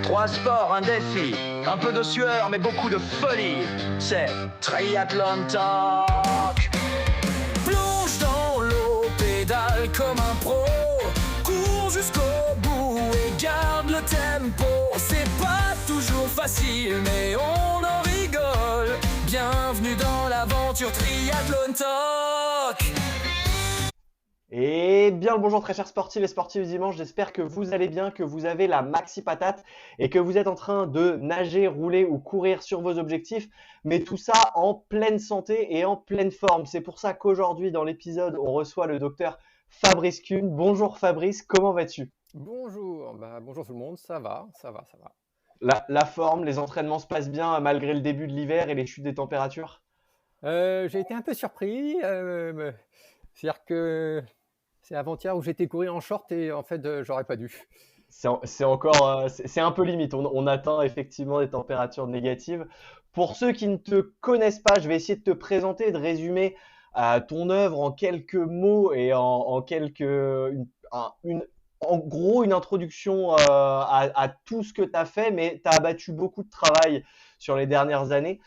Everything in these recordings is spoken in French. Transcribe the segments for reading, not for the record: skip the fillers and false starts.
Trois sports, un défi, un peu de sueur mais beaucoup de folie. C'est Triathlon Talk. Plonge dans l'eau, pédale comme un pro, cours jusqu'au bout et garde le tempo. C'est pas toujours facile mais on en rigole. Bienvenue dans l'aventure Triathlon Talk. Et bien le bonjour très chers sportifs et sportifs du dimanche, j'espère que vous allez bien, que vous avez la maxi patate et que vous êtes en train de nager, rouler ou courir sur vos objectifs, mais tout ça en pleine santé et en pleine forme. C'est pour ça qu'aujourd'hui dans l'épisode, on reçoit le docteur Fabrice Kuhn. Bonjour Fabrice, comment vas-tu ? Bonjour, bonjour tout le monde, ça va. La forme, les entraînements se passent bien malgré le début de l'hiver et les chutes des températures ? J'ai été un peu surpris, c'est-à-dire que c'est avant-hier où j'étais courir en short et en fait j'aurais pas dû. C'est un peu limite. On atteint effectivement des températures négatives. Pour ceux qui ne te connaissent pas, je vais essayer de te présenter, de résumer ton œuvre en quelques mots et en gros une introduction à tout ce que tu as fait, mais tu as abattu beaucoup de travail sur les dernières années.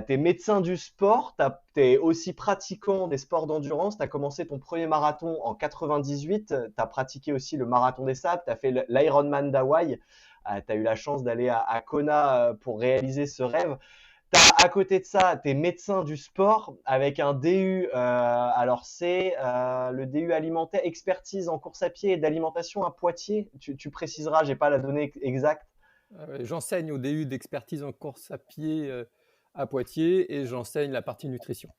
Tu es médecin du sport, tu es aussi pratiquant des sports d'endurance, tu as commencé ton premier marathon en 98, tu as pratiqué aussi le marathon des sables, tu as fait l'Ironman d'Hawaï, tu as eu la chance d'aller à Kona pour réaliser ce rêve. À côté de ça, tu es médecin du sport avec un DU, alors c'est le DU alimentaire, expertise en course à pied et d'alimentation à Poitiers, tu préciseras, j'ai pas la donnée exacte. J'enseigne au DU d'expertise en course à pied à Poitiers et j'enseigne la partie nutrition.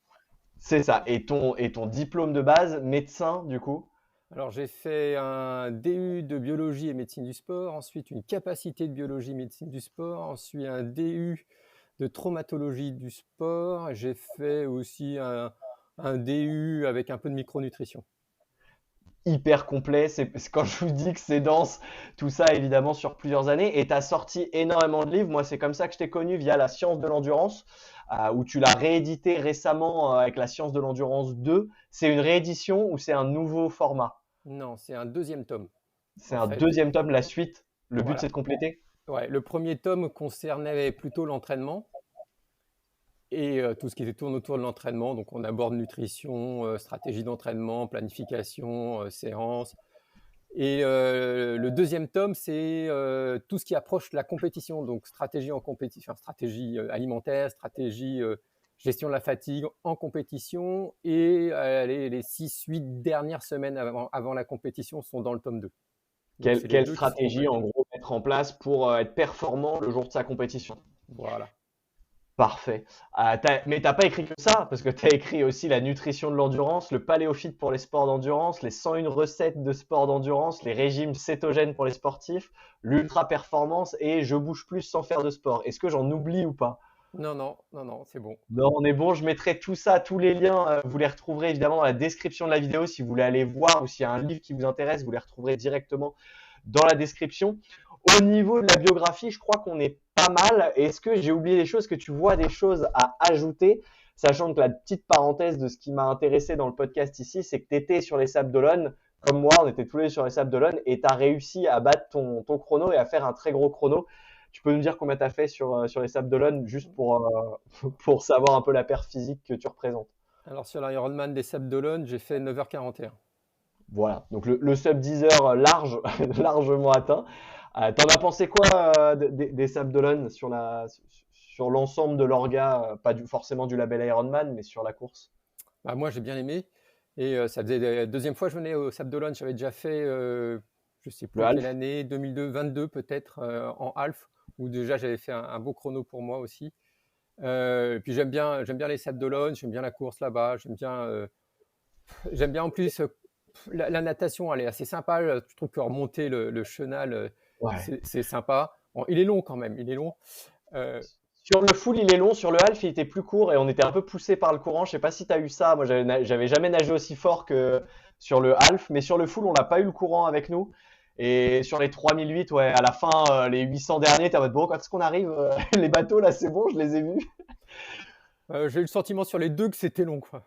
C'est ça. Et ton diplôme de base, médecin du coup ? Alors j'ai fait un DU de biologie et médecine du sport, ensuite une capacité de biologie et médecine du sport, ensuite un DU de traumatologie du sport. J'ai fait aussi un DU avec un peu de micronutrition. Hyper complet, c'est quand je vous dis que c'est dense, tout ça évidemment sur plusieurs années, et tu as sorti énormément de livres. Moi c'est comme ça que je t'ai connu via La Science de l'Endurance, où tu l'as réédité récemment avec La Science de l'Endurance 2. C'est une réédition ou c'est un nouveau format ? Non, c'est un deuxième tome. C'est un deuxième tome, la suite. Le but c'est de compléter ? Ouais, le premier tome concernait plutôt l'entraînement et tout ce qui tourne autour de l'entraînement. Donc on aborde nutrition, stratégie d'entraînement, planification, séance. Et le deuxième tome, c'est tout ce qui approche la compétition, donc stratégie en compétition, stratégie alimentaire, stratégie gestion de la fatigue en compétition, et les 6-8 dernières semaines avant la compétition sont dans le tome 2. Quelle stratégie en gros mettre en place pour être performant le jour de sa compétition ? Voilà. Parfait. Mais t'as pas écrit que ça, parce que tu as écrit aussi la nutrition de l'endurance, le paléophyte pour les sports d'endurance, les 101 recettes de sports d'endurance, les régimes cétogènes pour les sportifs, l'ultra performance et je bouge plus sans faire de sport. Est-ce que j'en oublie ou pas ? Non, c'est bon. Non, on est bon. Je mettrai tout ça, tous les liens, vous les retrouverez évidemment dans la description de la vidéo si vous voulez aller voir ou s'il y a un livre qui vous intéresse, vous les retrouverez directement dans la description. Au niveau de la biographie, je crois qu'on est pas mal. Est-ce que j'ai oublié des choses ? Est-ce que tu vois des choses à ajouter ? Sachant que la petite parenthèse de ce qui m'a intéressé dans le podcast ici, c'est que tu étais sur les Sables d'Olonne, comme moi, on était tous les deux sur les Sables d'Olonne, et tu as réussi à battre ton chrono et à faire un très gros chrono. Tu peux nous dire combien tu as fait sur les Sables d'Olonne, juste pour savoir un peu la perf physique que tu représentes ? Alors sur l'Ironman des Sables d'Olonne, j'ai fait 9h41. Voilà, donc le sub 10 heures largement atteint. T'en as pensé quoi des Sables d'Olonne sur l'ensemble de l'orga, pas forcément du label Ironman, mais sur la course ? Moi, j'ai bien aimé. Et ça faisait la deuxième fois que je venais aux Sables d'Olonne. J'avais déjà fait, je ne sais plus quelle année, 2022 peut-être, en half, où déjà j'avais fait un beau chrono pour moi aussi. Et puis j'aime bien les Sables d'Olonne, j'aime bien la course là-bas, j'aime bien en plus la natation, elle est assez sympa. Je trouve que remonter le chenal, c'est sympa. Bon, il est long quand même, il est long. Sur le full, il est long. Sur le half, il était plus court et on était un peu poussé par le courant. Je sais pas si tu as eu ça. Moi, j'avais jamais nagé aussi fort que sur le half, mais sur le full, on n'a pas eu le courant avec nous. Et sur les 3008, à la fin, les 800 derniers, t'es en mode bon, quand est-ce qu'on arrive les bateaux, là, c'est bon, je les ai vus. J'ai eu le sentiment sur les deux que c'était long, quoi.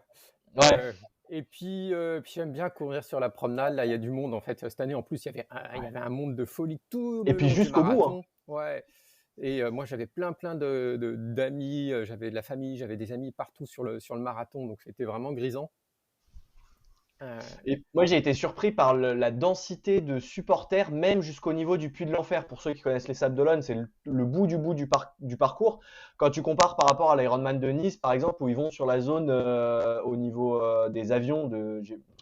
Ouais. puis j'aime bien courir sur la promenade. Là, il y a du monde en fait. Cette année, en plus, il y avait un monde de folie tout Et le puis long du jusqu'au bout, hein. marathon. Ouais. Et moi, j'avais plein d'amis. J'avais de la famille, j'avais des amis partout sur le marathon. Donc, c'était vraiment grisant. Euh, Et moi, j'ai été surpris par la densité de supporters, même jusqu'au niveau du Puy de l'Enfer. Pour ceux qui connaissent les Sables d'Olonne, c'est le bout du parcours. Quand tu compares par rapport à l'Ironman de Nice, par exemple, où ils vont sur la zone au niveau des avions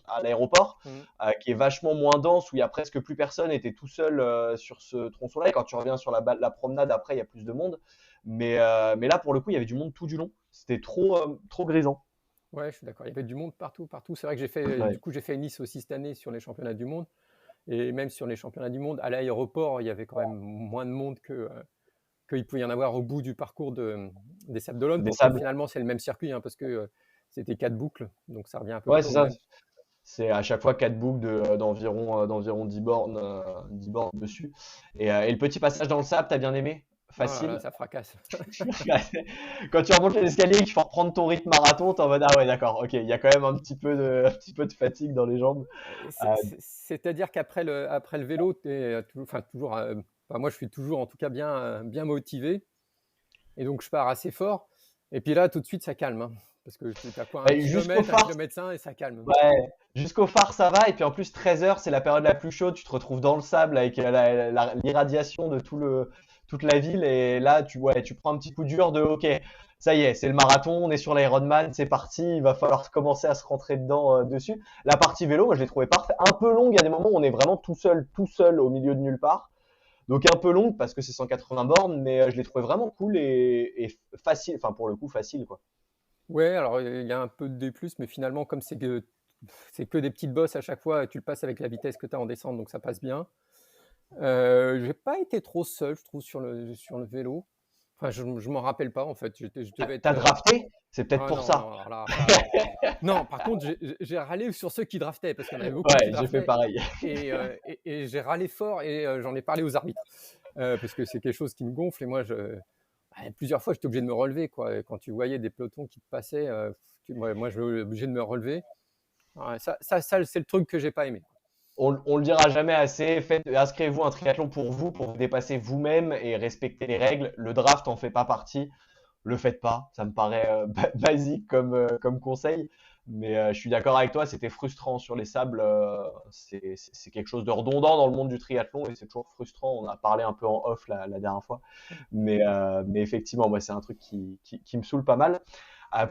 à l'aéroport, mm. qui est vachement moins dense, où il y a presque plus personne, et t'es tout seul sur ce tronçon-là. Et quand tu reviens sur la promenade, après, il y a plus de monde. Mais là, pour le coup, il y avait du monde tout du long. C'était trop grisant. Ouais, je suis d'accord. Il y avait du monde partout. C'est vrai que Ouais. du coup, j'ai fait Nice aussi cette année sur les championnats du monde. Et même sur les championnats du monde, à l'aéroport, il y avait quand même moins de monde qu'il pouvait y en avoir au bout du parcours des Sables d'Olonne. Des Pourtant, sables. finalement, c'est le même circuit, hein, parce que c'était 4 boucles. Donc, ça revient à peu Ouais, près c'est au ça. même. C'est à chaque fois 4 boucles d'environ 10 bornes, 10 bornes dessus. Et le petit passage dans le sable, t'as bien aimé? Oh là là, Facile. ça fracasse. Quand tu remontes les escaliers et qu'il faut reprendre ton rythme marathon, t'es en mode ah ouais, d'accord, ok, il y a quand même un petit peu de fatigue dans les jambes. Euh, C'est-à-dire après le vélo, toujours, enfin, moi, je suis toujours en tout cas bien motivé. Et donc, je pars assez fort. Et puis là, tout de suite, ça calme, hein, parce que tu as quoi, un Jusqu'au kilomètre, un phare, kilomètre 5 et ça calme. ouais, jusqu'au phare ça va. Et puis en plus 13 heures, c'est la période la plus chaude. Tu te retrouves dans le sable avec l'irradiation de toute la ville. Et là, tu prends un petit coup dur de ok, ça y est, c'est le marathon, on est sur l'Ironman, c'est parti. Il va falloir commencer à se rentrer dedans dessus. La partie vélo, moi je l'ai trouvé parfait. Un peu longue, il y a des moments où on est vraiment tout seul au milieu de nulle part. Donc un peu longue parce que c'est 180 bornes, mais je l'ai trouvé vraiment cool et facile. Enfin pour le coup facile quoi. Ouais, alors il y a un peu de D+, mais finalement, comme c'est que des petites bosses à chaque fois, tu le passes avec la vitesse que tu as en descente, donc ça passe bien. J'ai pas été trop seul, je trouve, sur le vélo. Enfin, je m'en rappelle pas, en fait. Je devais être. T'as drafté? C'est peut-être Ah pour non, ça. non, alors là, non, par contre, j'ai râlé sur ceux qui draftaient, parce qu'il y en avait beaucoup qui Ouais, j'ai fait draftaient, pareil. et j'ai râlé fort, et j'en ai parlé aux arbitres. Parce que c'est quelque chose qui me gonfle, et moi, plusieurs fois, j'étais obligé de me relever, quoi. Et quand tu voyais des pelotons qui te passaient, moi, je suis obligé de me relever. Ouais, ça c'est le truc que j'ai pas aimé. On le dira jamais assez. Inscrivez-vous un triathlon pour vous dépasser vous-même et respecter les règles. Le draft en fait pas partie. Le faites pas. Ça me paraît basique comme conseil. Mais je suis d'accord avec toi, c'était frustrant sur les sables. C'est quelque chose de redondant dans le monde du triathlon et c'est toujours frustrant. On a parlé un peu en off la dernière fois. Mais effectivement, moi, c'est un truc qui me saoule pas mal.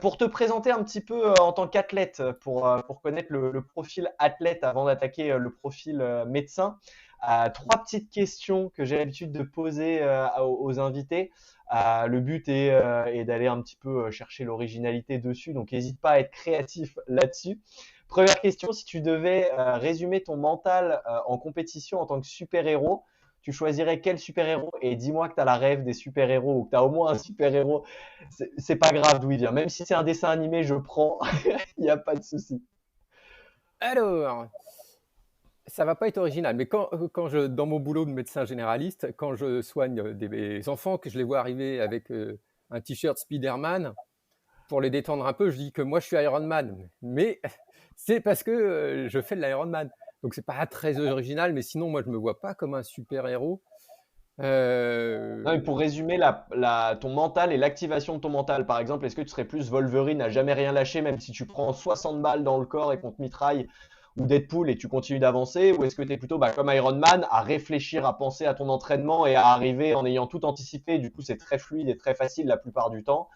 Pour te présenter un petit peu en tant qu'athlète, pour connaître le profil athlète avant d'attaquer le profil médecin, trois petites questions que j'ai l'habitude de poser aux invités. Le but est d'aller un petit peu chercher l'originalité dessus, donc n'hésite pas à être créatif là-dessus. Première question, si tu devais résumer ton mental en compétition en tant que super-héros, tu choisirais quel super-héros? Et dis-moi que tu as la rêve des super-héros ou que tu as au moins un super-héros. C'est pas grave d'où il vient. Même si c'est un dessin animé, je prends. Il n'y a pas de souci. Alors, ça va pas être original, mais dans mon boulot de médecin généraliste, quand je soigne des enfants, que je les vois arriver avec un t-shirt Spider-Man, pour les détendre un peu, je dis que moi je suis Iron Man. Mais c'est parce que je fais de l'Ironman. Donc c'est pas très original, mais sinon moi je me vois pas comme un super-héros. Non, mais pour résumer ton mental et l'activation de ton mental, par exemple, est-ce que tu serais plus Wolverine à jamais rien lâcher, même si tu prends 60 balles dans le corps et qu'on te mitraille, ou Deadpool et tu continues d'avancer, ou est-ce que tu es plutôt comme Iron Man à réfléchir, à penser à ton entraînement et à arriver en ayant tout anticipé, du coup c'est très fluide et très facile la plupart du temps,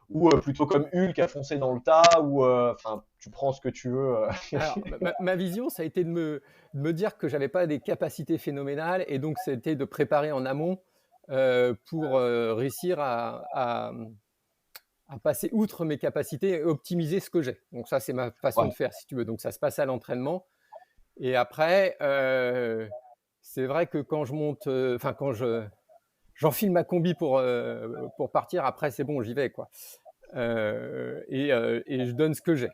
ou plutôt comme Hulk à foncer dans le tas, ou enfin tu prends ce que tu veux. Alors, ma vision, ça a été de me dire que j'avais pas des capacités phénoménales, et donc c'était de préparer en amont pour réussir à passer outre mes capacités et optimiser ce que j'ai. Donc ça, c'est ma façon Ouais. de faire, si tu veux. Donc ça se passe à l'entraînement. Et après, c'est vrai que quand je monte, quand j'enfile ma combi pour partir, après c'est bon, j'y vais, quoi. Et je donne ce que j'ai.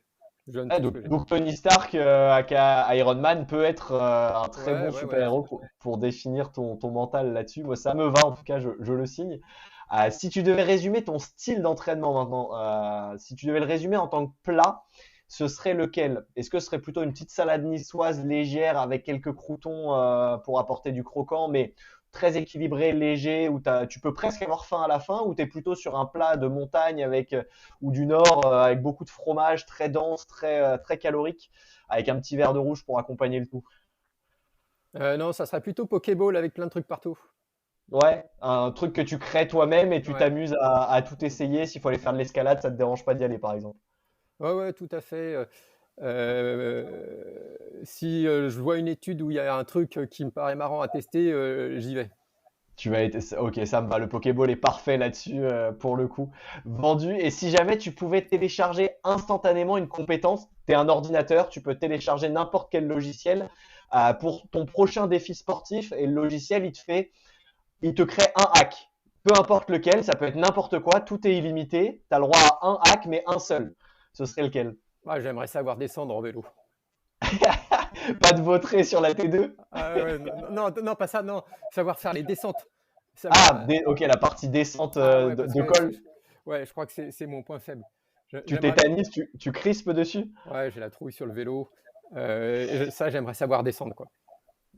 Je donne Ouais, tout ce que j'ai. donc Tony Stark, aka Iron Man, peut être un très bon Ouais, super-héros pour définir ton mental là-dessus. Moi, ça me va, en tout cas, je le signe. Si tu devais résumer ton style d'entraînement maintenant, si tu devais le résumer en tant que plat, ce serait lequel? Est-ce que ce serait plutôt une petite salade niçoise légère avec quelques croûtons pour apporter du croquant, mais très équilibré, léger, où tu peux presque avoir faim à la fin, ou tu es plutôt sur un plat de montagne ou du nord avec beaucoup de fromage, très dense, très calorique, avec un petit verre de rouge pour accompagner le tout? Non, ça serait plutôt Pokéball avec plein de trucs partout. Ouais, un truc que tu crées toi-même et tu Ouais. t'amuses à tout essayer. S'il faut aller faire de l'escalade, ça te dérange pas d'y aller, par exemple. Ouais, ouais, tout à fait. Si je vois une étude où il y a un truc qui me paraît marrant à tester, j'y vais. Tu vas être, ok, ça me va. Le Pokéball est parfait là-dessus pour le coup. Vendu. Et si jamais tu pouvais télécharger instantanément une compétence, tu es un ordinateur, tu peux télécharger n'importe quel logiciel pour ton prochain défi sportif et le logiciel, il te crée un hack. Peu importe lequel, ça peut être n'importe quoi, tout est illimité. Tu as le droit à un hack, mais un seul. Ce serait lequel? Ah, j'aimerais savoir descendre en vélo. Pas de vautrer sur la T2? Ah ouais, non, non, non, pas ça, non. Savoir faire les descentes. Savoir. Ah, ok, la partie descente Ah ouais, parce de que col. ouais, je crois que c'est mon point faible. Tu J'aimerais. tétanises, tu crispes dessus. Ouais, j'ai la trouille sur le vélo. Ça, j'aimerais savoir descendre, quoi.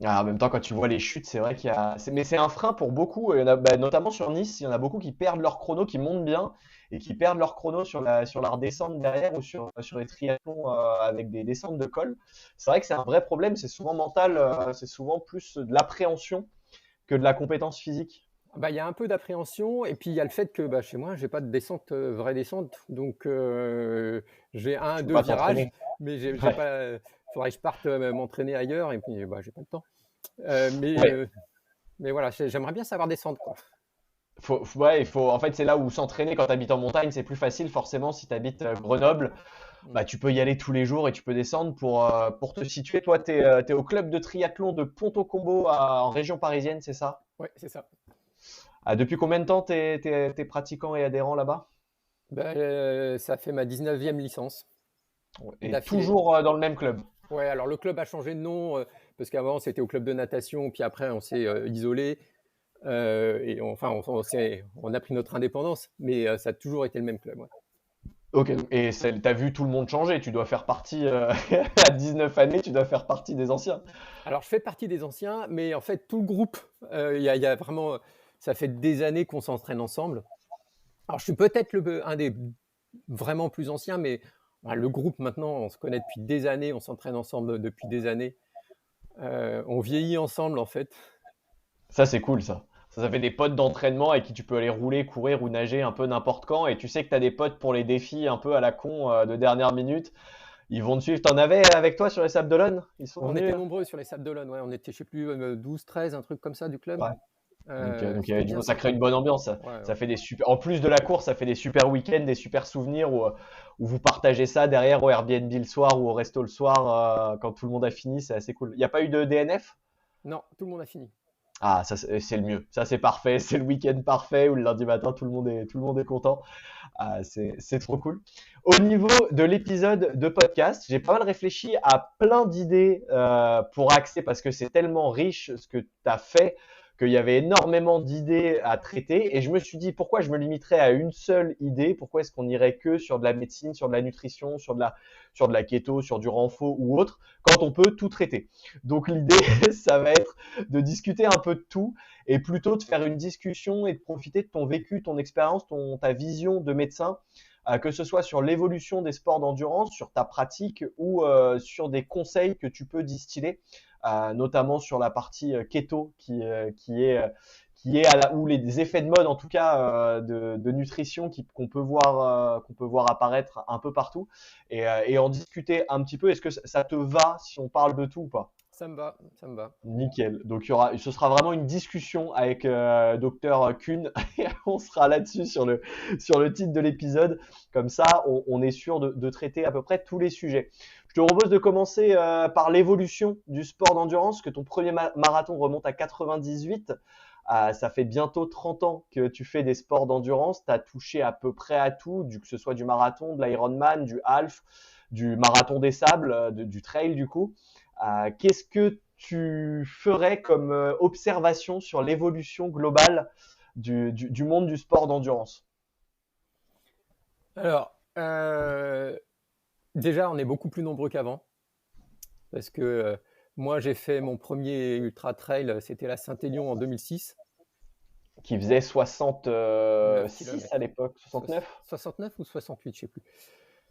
Ah, en même temps, quand tu vois les chutes, c'est vrai qu'il y a. Mais c'est un frein pour beaucoup. Il y en a, notamment sur Nice, il y en a beaucoup qui perdent leur chrono, qui montent bien et qui perdent leur chrono sur la redescente derrière ou sur les triathlons avec des descentes de col. C'est vrai que c'est un vrai problème. C'est souvent mental, c'est souvent plus de l'appréhension que de la compétence physique. Bah, il y a un peu d'appréhension et puis il y a le fait que bah, chez moi, j'ai pas de descente, vraie descente. Donc, j'ai Tu un, peux deux pas virages, t'entraîner. mais j'ai Ouais. pas. Faudrait que je parte m'entraîner ailleurs et puis bah, j'ai pas le temps. Mais, Ouais. mais voilà, j'aimerais bien savoir descendre, quoi. Ouais, en fait, c'est là où s'entraîner quand tu habites en montagne, c'est plus facile. Forcément, si tu habites Grenoble, Mm. bah, tu peux y aller tous les jours et tu peux descendre pour te situer. Toi, tu es, au club de triathlon de Ponto-Combo en région parisienne, c'est ça? Ouais, c'est ça. Depuis combien de temps tu es pratiquant et adhérent là-bas? Bah, ça fait ma 19e licence Et d'affilée. toujours dans le même club. Ouais, alors le club a changé de nom parce qu'avant c'était au club de natation, puis après on s'est isolé et enfin on a pris notre indépendance, mais ça a toujours été le même club. Ouais. Ok, et t'as vu tout le monde changer. Tu dois faire partie, à 19 années, tu dois faire partie des anciens. Alors je fais partie des anciens, mais en fait tout le groupe, il y a vraiment, ça fait des années qu'on s'entraîne ensemble. Alors je suis peut-être un des vraiment plus anciens, mais le groupe maintenant on se connaît depuis des années, on s'entraîne ensemble depuis des années. On vieillit ensemble en fait. Ça, c'est cool, ça. Ça fait des potes d'entraînement avec qui tu peux aller rouler, courir ou nager un peu n'importe quand. Et tu sais que tu as des potes pour les défis un peu à la con de dernière minute. Ils vont te suivre. T'en avais avec toi sur les Sables d'Olonne? Ils sont On venus? était nombreux sur les Sables d'Olonne, ouais, on était, je sais plus, 12, 13, un truc comme ça du club. Ouais. Donc C'était bien ça crée sympa. une bonne ambiance. Ça, Ouais, ça ouais. fait des super. En plus de la course, ça fait des super week-ends, des super souvenirs où vous partagez ça derrière au Airbnb le soir ou au resto le soir quand tout le monde a fini. C'est assez cool. Il n'y a pas eu de DNF? Non, tout le monde a fini. Ah, ça c'est le mieux. Ça c'est parfait. C'est le week-end parfait où le lundi matin tout le monde est content. Ah, c'est trop cool. Au niveau de l'épisode de podcast, j'ai pas mal réfléchi à plein d'idées pour axer parce que c'est tellement riche ce que tu as fait qu'il y avait énormément d'idées à traiter et je me suis dit pourquoi je me limiterais à une seule idée, pourquoi est-ce qu'on irait que sur de la médecine, sur de la nutrition, sur de la keto, sur du renfo ou autre quand on peut tout traiter. Donc l'idée ça va être de discuter un peu de tout et plutôt de faire une discussion et de profiter de ton vécu, ton expérience, ta vision de médecin, que ce soit sur l'évolution des sports d'endurance, sur ta pratique ou sur des conseils que tu peux distiller, notamment sur la partie keto qui est ou les effets de mode en tout cas de nutrition qu'on peut voir apparaître un peu partout et en discuter un petit peu. Est-ce que ça te va si on parle de tout ou pas? Ça me va, ça me va. Nickel. Donc ce sera vraiment une discussion avec Docteur Kuhn. On sera là-dessus sur le titre de l'épisode. Comme ça, on est sûr de traiter à peu près tous les sujets. Je te propose de commencer par l'évolution du sport d'endurance, que ton premier marathon remonte à 98. Ça fait bientôt 30 ans que tu fais des sports d'endurance. Tu as touché à peu près à tout, que ce soit du marathon, de l'Ironman, du half, du marathon des sables, du trail du coup. Qu'est-ce que tu ferais comme observation sur l'évolution globale du monde du sport d'endurance? Alors, Déjà, on est beaucoup plus nombreux qu'avant parce que moi, j'ai fait mon premier ultra trail, c'était la Saint-Élion en 2006, Qui faisait 9 66 à km. l'époque, 69? 69 ou 68, je sais plus.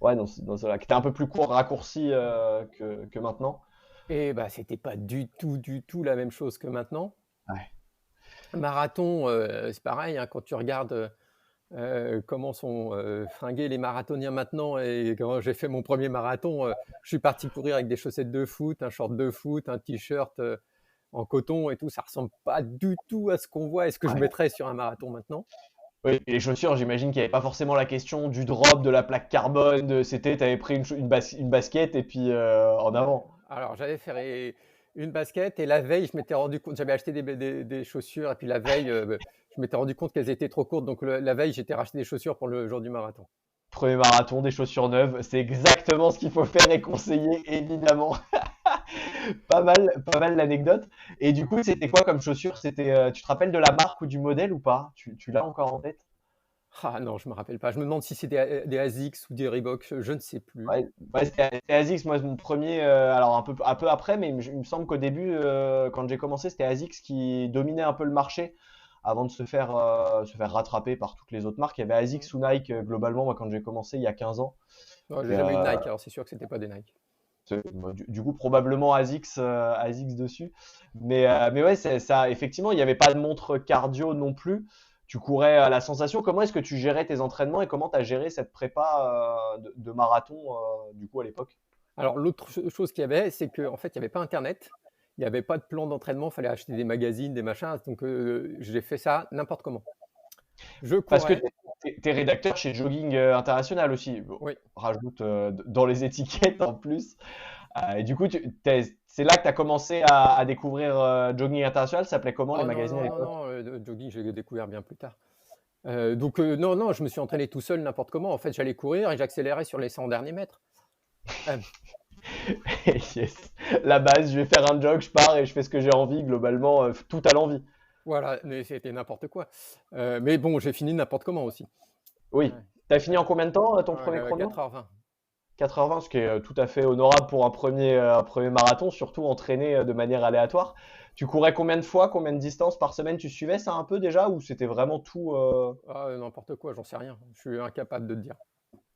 Ouais, dans ce là qui était un peu plus court, raccourci que maintenant. Et bah, c'était pas du tout la même chose que maintenant. Ouais. Marathon, c'est pareil, hein, quand tu regardes comment sont fringués les marathoniens maintenant. Et quand j'ai fait mon premier marathon, je suis parti courir avec des chaussettes de foot, un short de foot, un t-shirt en coton et tout. Ça ressemble pas du tout à ce qu'on voit et ce que je Ouais. mettrais sur un marathon maintenant. Oui, et les chaussures, j'imagine qu'il n'y avait pas forcément la question du drop, de la plaque carbone, c'était, tu avais pris une basket et puis en avant. Alors j'avais fait une basket et la veille, je m'étais rendu compte, j'avais acheté des chaussures et puis la veille, je m'étais rendu compte qu'elles étaient trop courtes. Donc la veille, j'étais racheté des chaussures pour le jour du marathon. Premier marathon, des chaussures neuves, c'est exactement ce qu'il faut faire et conseiller, évidemment. Pas mal l'anecdote. Et du coup, c'était quoi comme chaussures? C'était, tu te rappelles de la marque ou du modèle ou pas? Tu l'as encore en tête? Ah non, je me rappelle pas. Je me demande si c'est des ASICS ou des Reebok, je ne sais plus. Ouais, c'était ASICS, moi, mon premier, alors un peu après, mais il me semble qu'au début, quand j'ai commencé, c'était ASICS qui dominait un peu le marché avant de se faire rattraper par toutes les autres marques. Il y avait ASICS ou Nike, globalement, moi, quand j'ai commencé il y a 15 ans. Non, Et, j'ai jamais eu de Nike, alors c'est sûr que c'était pas des Nike. Bon, du coup, probablement ASICS dessus. Mais ouais, ça, effectivement, il n'y avait pas de montre cardio non plus. Tu courais à la sensation. Comment est-ce que tu gérais tes entraînements et comment tu as géré cette prépa de marathon, du coup, à l'époque? Alors l'autre chose qu'il y avait, c'est qu'en fait, il n'y avait pas Internet, il n'y avait pas de plan d'entraînement, il fallait acheter des magazines, des machins. Donc j'ai fait ça n'importe comment. Je Parce que courais, t'es rédacteur chez Jogging International aussi. Bon, oui. rajoute dans les étiquettes en plus. Et du coup, c'est là que tu as commencé à découvrir Jogging International. Ça s'appelait comment les Oh non, magazines à non, non, l'époque? non, jogging, j'ai découvert bien plus tard. Donc non, non, je me suis entraîné tout seul n'importe comment. En fait, j'allais courir et j'accélérais sur les 100 derniers mètres. Euh, Yes. La base, je vais faire un jog, je pars et je fais ce que j'ai envie, globalement, tout à l'envie. voilà, mais c'était n'importe quoi. Mais bon, j'ai fini n'importe comment aussi. Oui. Ouais. T'as fini en combien de temps ton premier chrono? 4h20. 4h20, ce qui est tout à fait honorable pour un premier marathon, surtout entraîné de manière aléatoire. Tu courais combien de fois, combien de distances par semaine? Tu suivais ça un peu déjà ou c'était vraiment tout Ah, n'importe quoi, j'en sais rien. Je suis incapable de te dire.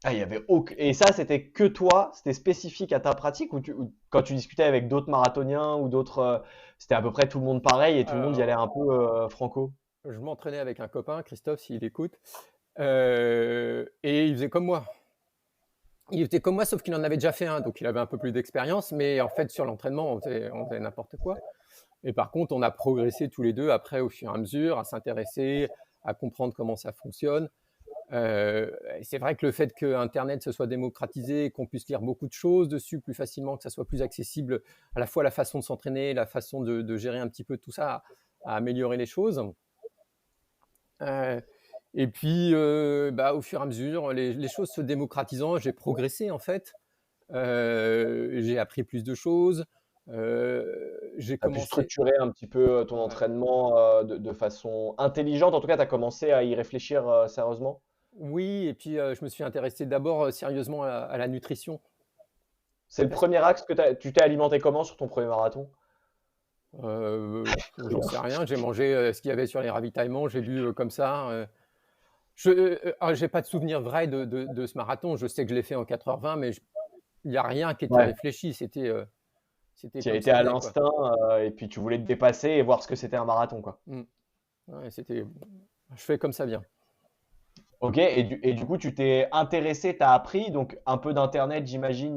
Ah, il y avait aucun... Et ça, c'était que toi, c'était spécifique à ta pratique ou quand tu discutais avec d'autres marathoniens ou d'autres, c'était à peu près tout le monde pareil et tout le monde y allait Alors, un peu franco? je m'entraînais avec un copain, Christophe, s'il écoute, et il faisait comme moi. Il était comme moi, sauf qu'il en avait déjà fait un, donc il avait un peu plus d'expérience, mais en fait, sur l'entraînement, on faisait n'importe quoi. Et par contre, on a progressé tous les deux après, au fur et à mesure, à s'intéresser, à comprendre comment ça fonctionne. C'est vrai que le fait que Internet se soit démocratisé, qu'on puisse lire beaucoup de choses dessus plus facilement, que ça soit plus accessible, à la fois la façon de s'entraîner, la façon de gérer un petit peu tout ça, a amélioré les choses. Euh, et puis, bah, au fur et à mesure, les choses se démocratisant, j'ai progressé en fait. J'ai appris plus de choses. J'ai Tu as pu commencé. structurer un petit peu ton Ouais. entraînement de façon intelligente. En tout cas, tu as commencé à y réfléchir sérieusement. Oui, et puis je me suis intéressé d'abord sérieusement à la nutrition. C'est le Parce premier axe que tu t'es alimenté comment sur ton premier marathon? J'en sais rien, j'ai mangé ce qu'il y avait sur les ravitaillements, j'ai bu comme ça. J'ai pas de souvenir vrai de ce marathon. Je sais que je l'ai fait en 4h20, mais il n'y a rien qui était Ouais. réfléchi. C'était Tu as comme été ça à venait, quoi. l'instinct et puis tu voulais te dépasser et voir ce que c'était un marathon, quoi. Mm. Ouais, je fais comme ça vient. Ok, et du coup, tu t'es intéressé, tu as appris, donc un peu d'internet, j'imagine,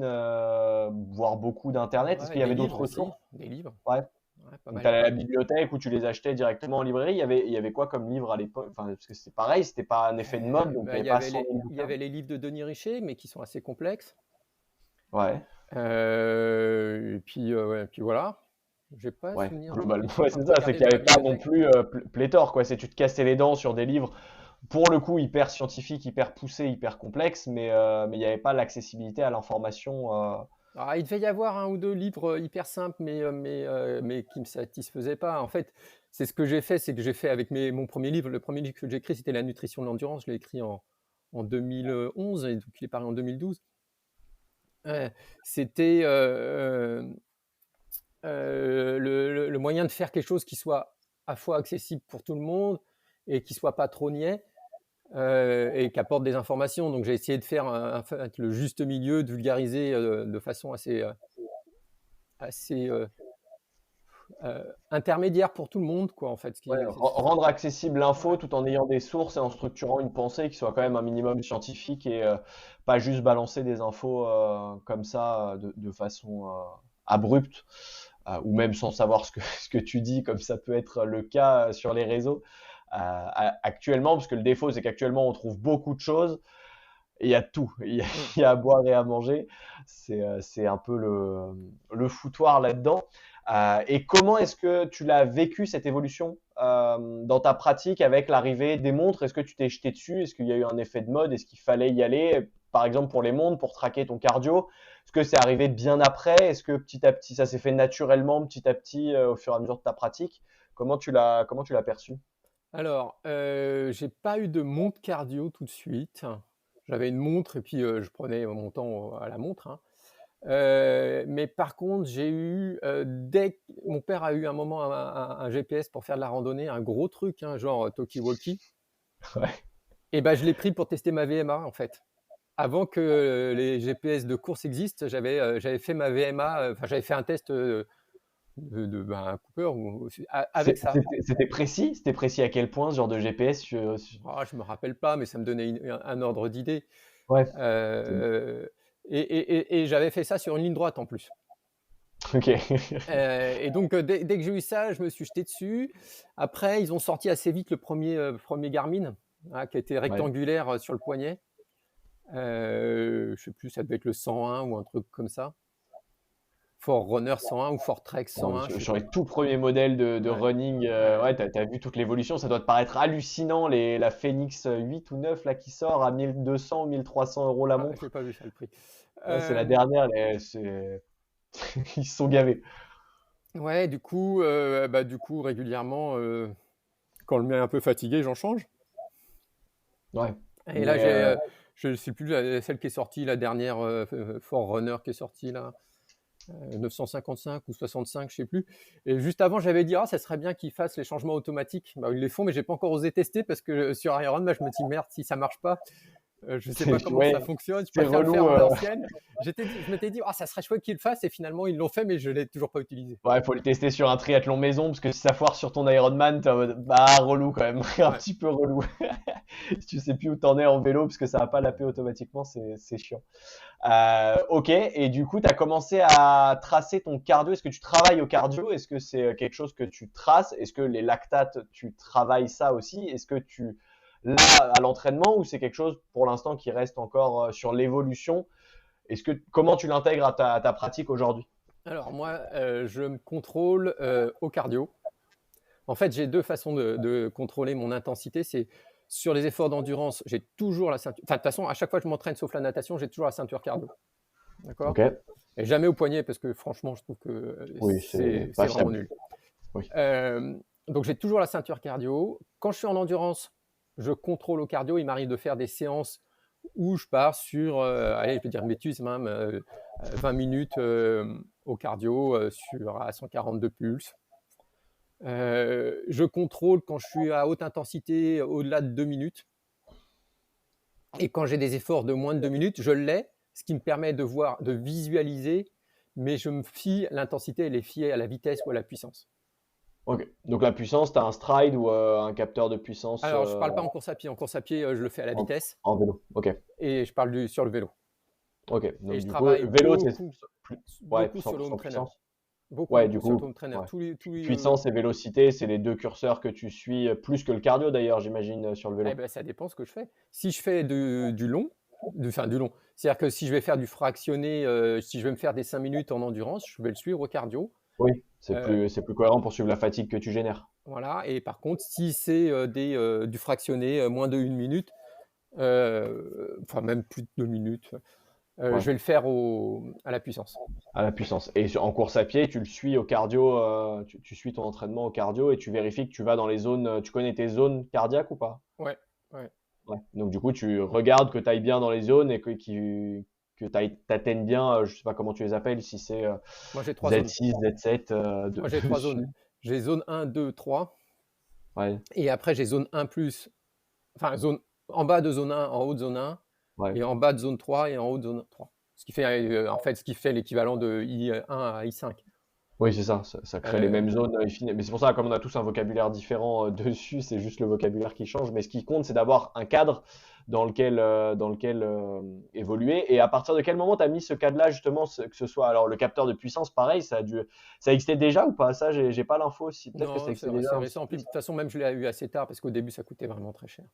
voire beaucoup d'internet. Est-ce Ouais, qu'il y des avait livres d'autres aussi, ressources? des livres. Ouais. Ouais, pas Donc tu mal, allais à pas la mal. bibliothèque ou tu les achetais directement en librairie. Il y avait quoi comme livre à l'époque? Enfin, parce que c'est pareil, c'était pas un effet de mode, donc il Bah, n'y avait pas 100 000 il y bouquins. avait les livres de Denis Richer, mais qui sont assez complexes. Ouais, Et puis, ouais, puis voilà. J'ai pas ouais, souvenir d'avoir globalement, quelque ouais, chose. Enfin, c'est faut ça, c'est regarder qu'il dans n'y ma avait pas non bibliothèque. plus pléthore, quoi. C'est tu te cassais les dents sur des livres, pour le coup, hyper scientifiques, hyper poussés, hyper complexes, mais il n'y avait pas l'accessibilité à l'information. Ah, il devait y avoir un ou deux livres hyper simples, mais qui me satisfaisaient pas. En fait, c'est ce que j'ai fait, c'est que j'ai fait avec mon premier livre. Le premier livre que j'ai écrit, c'était La nutrition de l'endurance. Je l'ai écrit en 2011 et donc il est paru en 2012. Ouais, c'était le moyen de faire quelque chose qui soit à la fois accessible pour tout le monde et qui soit pas trop niais et qui apporte des informations. Donc j'ai essayé de faire le juste milieu, de vulgariser de façon assez intermédiaire pour tout le monde, quoi, en fait. Ouais, rendre accessible l'info tout en ayant des sources et en structurant une pensée qui soit quand même un minimum scientifique et pas juste balancer des infos comme ça de façon abrupte ou même sans savoir ce que tu dis, comme ça peut être le cas sur les réseaux actuellement, parce que le défaut c'est qu'actuellement on trouve beaucoup de choses et il y a tout, il y a à boire et à manger, c'est un peu le foutoir là-dedans. Et comment est-ce que tu l'as vécu cette évolution dans ta pratique avec l'arrivée des montres? Est-ce que tu t'es jeté dessus? Est-ce qu'il y a eu un effet de mode? Est-ce qu'il fallait y aller? Par exemple pour les montres, pour traquer ton cardio, est-ce que c'est arrivé bien après? Est-ce que petit à petit ça s'est fait naturellement, petit à petit au fur et à mesure de ta pratique? Comment tu l'as perçu? Alors, j'ai pas eu de montre cardio tout de suite. J'avais une montre et puis je prenais mon temps à la montre, hein. Mais par contre, j'ai eu dès que mon père a eu un moment un GPS pour faire de la randonnée, un gros truc, hein, genre talkie-walkie. Ouais. Et ben, je l'ai pris pour tester ma VMA en fait. Avant que les GPS de course existent, j'avais fait ma VMA. Enfin, j'avais fait un test un Cooper avec ça. C'était précis? C'était précis à quel point ce genre de GPS? Je me rappelle pas, mais ça me donnait un ordre d'idée. Ouais. Et j'avais fait ça sur une ligne droite en plus. Ok. Et donc, dès que j'ai eu ça, je me suis jeté dessus. Après, ils ont sorti assez vite le premier Garmin, hein, qui était rectangulaire sur le poignet. Je sais plus, ça devait être le 101 ou un truc comme ça. Forerunner 101 ou Fortrex 101. Sur les tout premiers modèles de running, t'as vu toute l'évolution. Ça doit te paraître hallucinant, la Phoenix 8 ou 9 là, qui sort à 1200 ou 1300 euros la montre. J'ai pas vu ça le prix. C'est la dernière, ils se sont gavés. Ouais, du coup, régulièrement, quand le mien est un peu fatigué, j'en change. Ouais. Et là, je ne sais plus celle qui est sortie, la dernière Forerunner qui est sortie là, 955 ou 65, je sais plus. Et juste avant, j'avais dit, ça serait bien qu'ils fassent les changements automatiques. Bah, ils les font, mais j'ai pas encore osé tester parce que sur Ironman, je me dis merde, si ça marche pas, je sais pas comment ça fonctionne. Je préfère le faire à l'ancienne. Je m'étais dit, ça serait chouette qu'ils le fassent, et finalement ils l'ont fait, mais je l'ai toujours pas utilisé. Ouais, faut le tester sur un triathlon maison, parce que si ça foire sur ton Ironman, t'es en mode, relou quand même, un petit peu relou. Si tu sais plus où t'en es en vélo, parce que ça va pas lapper automatiquement, c'est chiant. Ok, et du coup, tu as commencé à tracer ton cardio. Est-ce que tu travailles au cardio? Est-ce que c'est quelque chose que tu traces? Est-ce que les lactates, tu travailles ça aussi? Est-ce que tu l'as à l'entraînement ou c'est quelque chose pour l'instant qui reste encore sur l'évolution? Comment tu l'intègres à ta pratique aujourd'hui? Alors moi, je me contrôle au cardio. En fait, j'ai deux façons de contrôler mon intensité. C'est sur les efforts d'endurance, j'ai toujours la ceinture. Enfin, de toute façon, à chaque fois que je m'entraîne, sauf la natation, j'ai toujours la ceinture cardio. D'accord? Ok. Et jamais au poignet, parce que franchement, je trouve que c'est vraiment nul. Oui. Donc, j'ai toujours la ceinture cardio. Quand je suis en endurance, je contrôle au cardio. Il m'arrive de faire des séances où je pars sur, allez, je vais dire une bêtise, même 20 minutes au cardio à 142 pulses. Je contrôle quand je suis à haute intensité au-delà de 2 minutes. Et quand j'ai des efforts de moins de 2 minutes, je l'ai, ce qui me permet de visualiser, mais je me fie, l'intensité, elle est fiée à la vitesse ou à la puissance. Ok. Donc la puissance, tu as un stride ou un capteur de puissance? Alors, je ne parle pas en course à pied. En course à pied, je le fais à la vitesse. En vélo, ok. Et je parle sur le vélo. Ok. Donc et je du travaille coup, vélo, c'est beaucoup sur le home trainer. Beaucoup du coup, sur le home trainer. Puissance et vélocité, c'est les deux curseurs que tu suis, plus que le cardio d'ailleurs, j'imagine, sur le vélo. Eh ben, ça dépend ce que je fais. Si je fais du long, c'est-à-dire que si je vais faire du fractionné, si je vais me faire des 5 minutes en endurance, je vais le suivre au cardio. Oui, c'est plus cohérent pour suivre la fatigue que tu génères. Voilà, et par contre, si c'est du fractionné, moins de 1 minute, enfin même plus de 2 minutes, je vais le faire à la puissance. À la puissance. Et en course à pied, tu le suis au cardio, tu suis ton entraînement au cardio et tu vérifies que tu vas dans les zones, tu connais tes zones cardiaques ou pas? Ouais. Ouais. Donc du coup, tu regardes que tu ailles bien dans les zones et que tu atteignes bien, je sais pas comment tu les appelles, si c'est Moi, j'ai 3 zones. Z6, Z7 Moi, j'ai 3 dessus. zones. J'ai zone 1, 2, 3. Ouais, Et après, j'ai zone 1 plus, enfin, en bas de zone 1, en haut de zone 1, ouais. et en bas de zone 3 et en haut de zone 3. Ce qui fait, en fait, ce qui fait l'équivalent de I1 à I5. Oui, c'est ça, ça crée les Euh, mêmes zones. Mais c'est pour ça, comme on a tous un vocabulaire différent dessus, c'est juste le vocabulaire qui change. Mais ce qui compte, c'est d'avoir un cadre dans lequel évoluer. Et à partir de quel moment tu as mis ce cadre-là, justement, que ce soit alors le capteur de puissance, pareil, ça existait déjà ou pas? Ça, j'ai pas l'info. Si, peut-être que ça non, existait déjà c'est aussi. récent. Puis, de toute façon, même je l'ai eu assez tard parce qu'au début, ça coûtait vraiment très cher.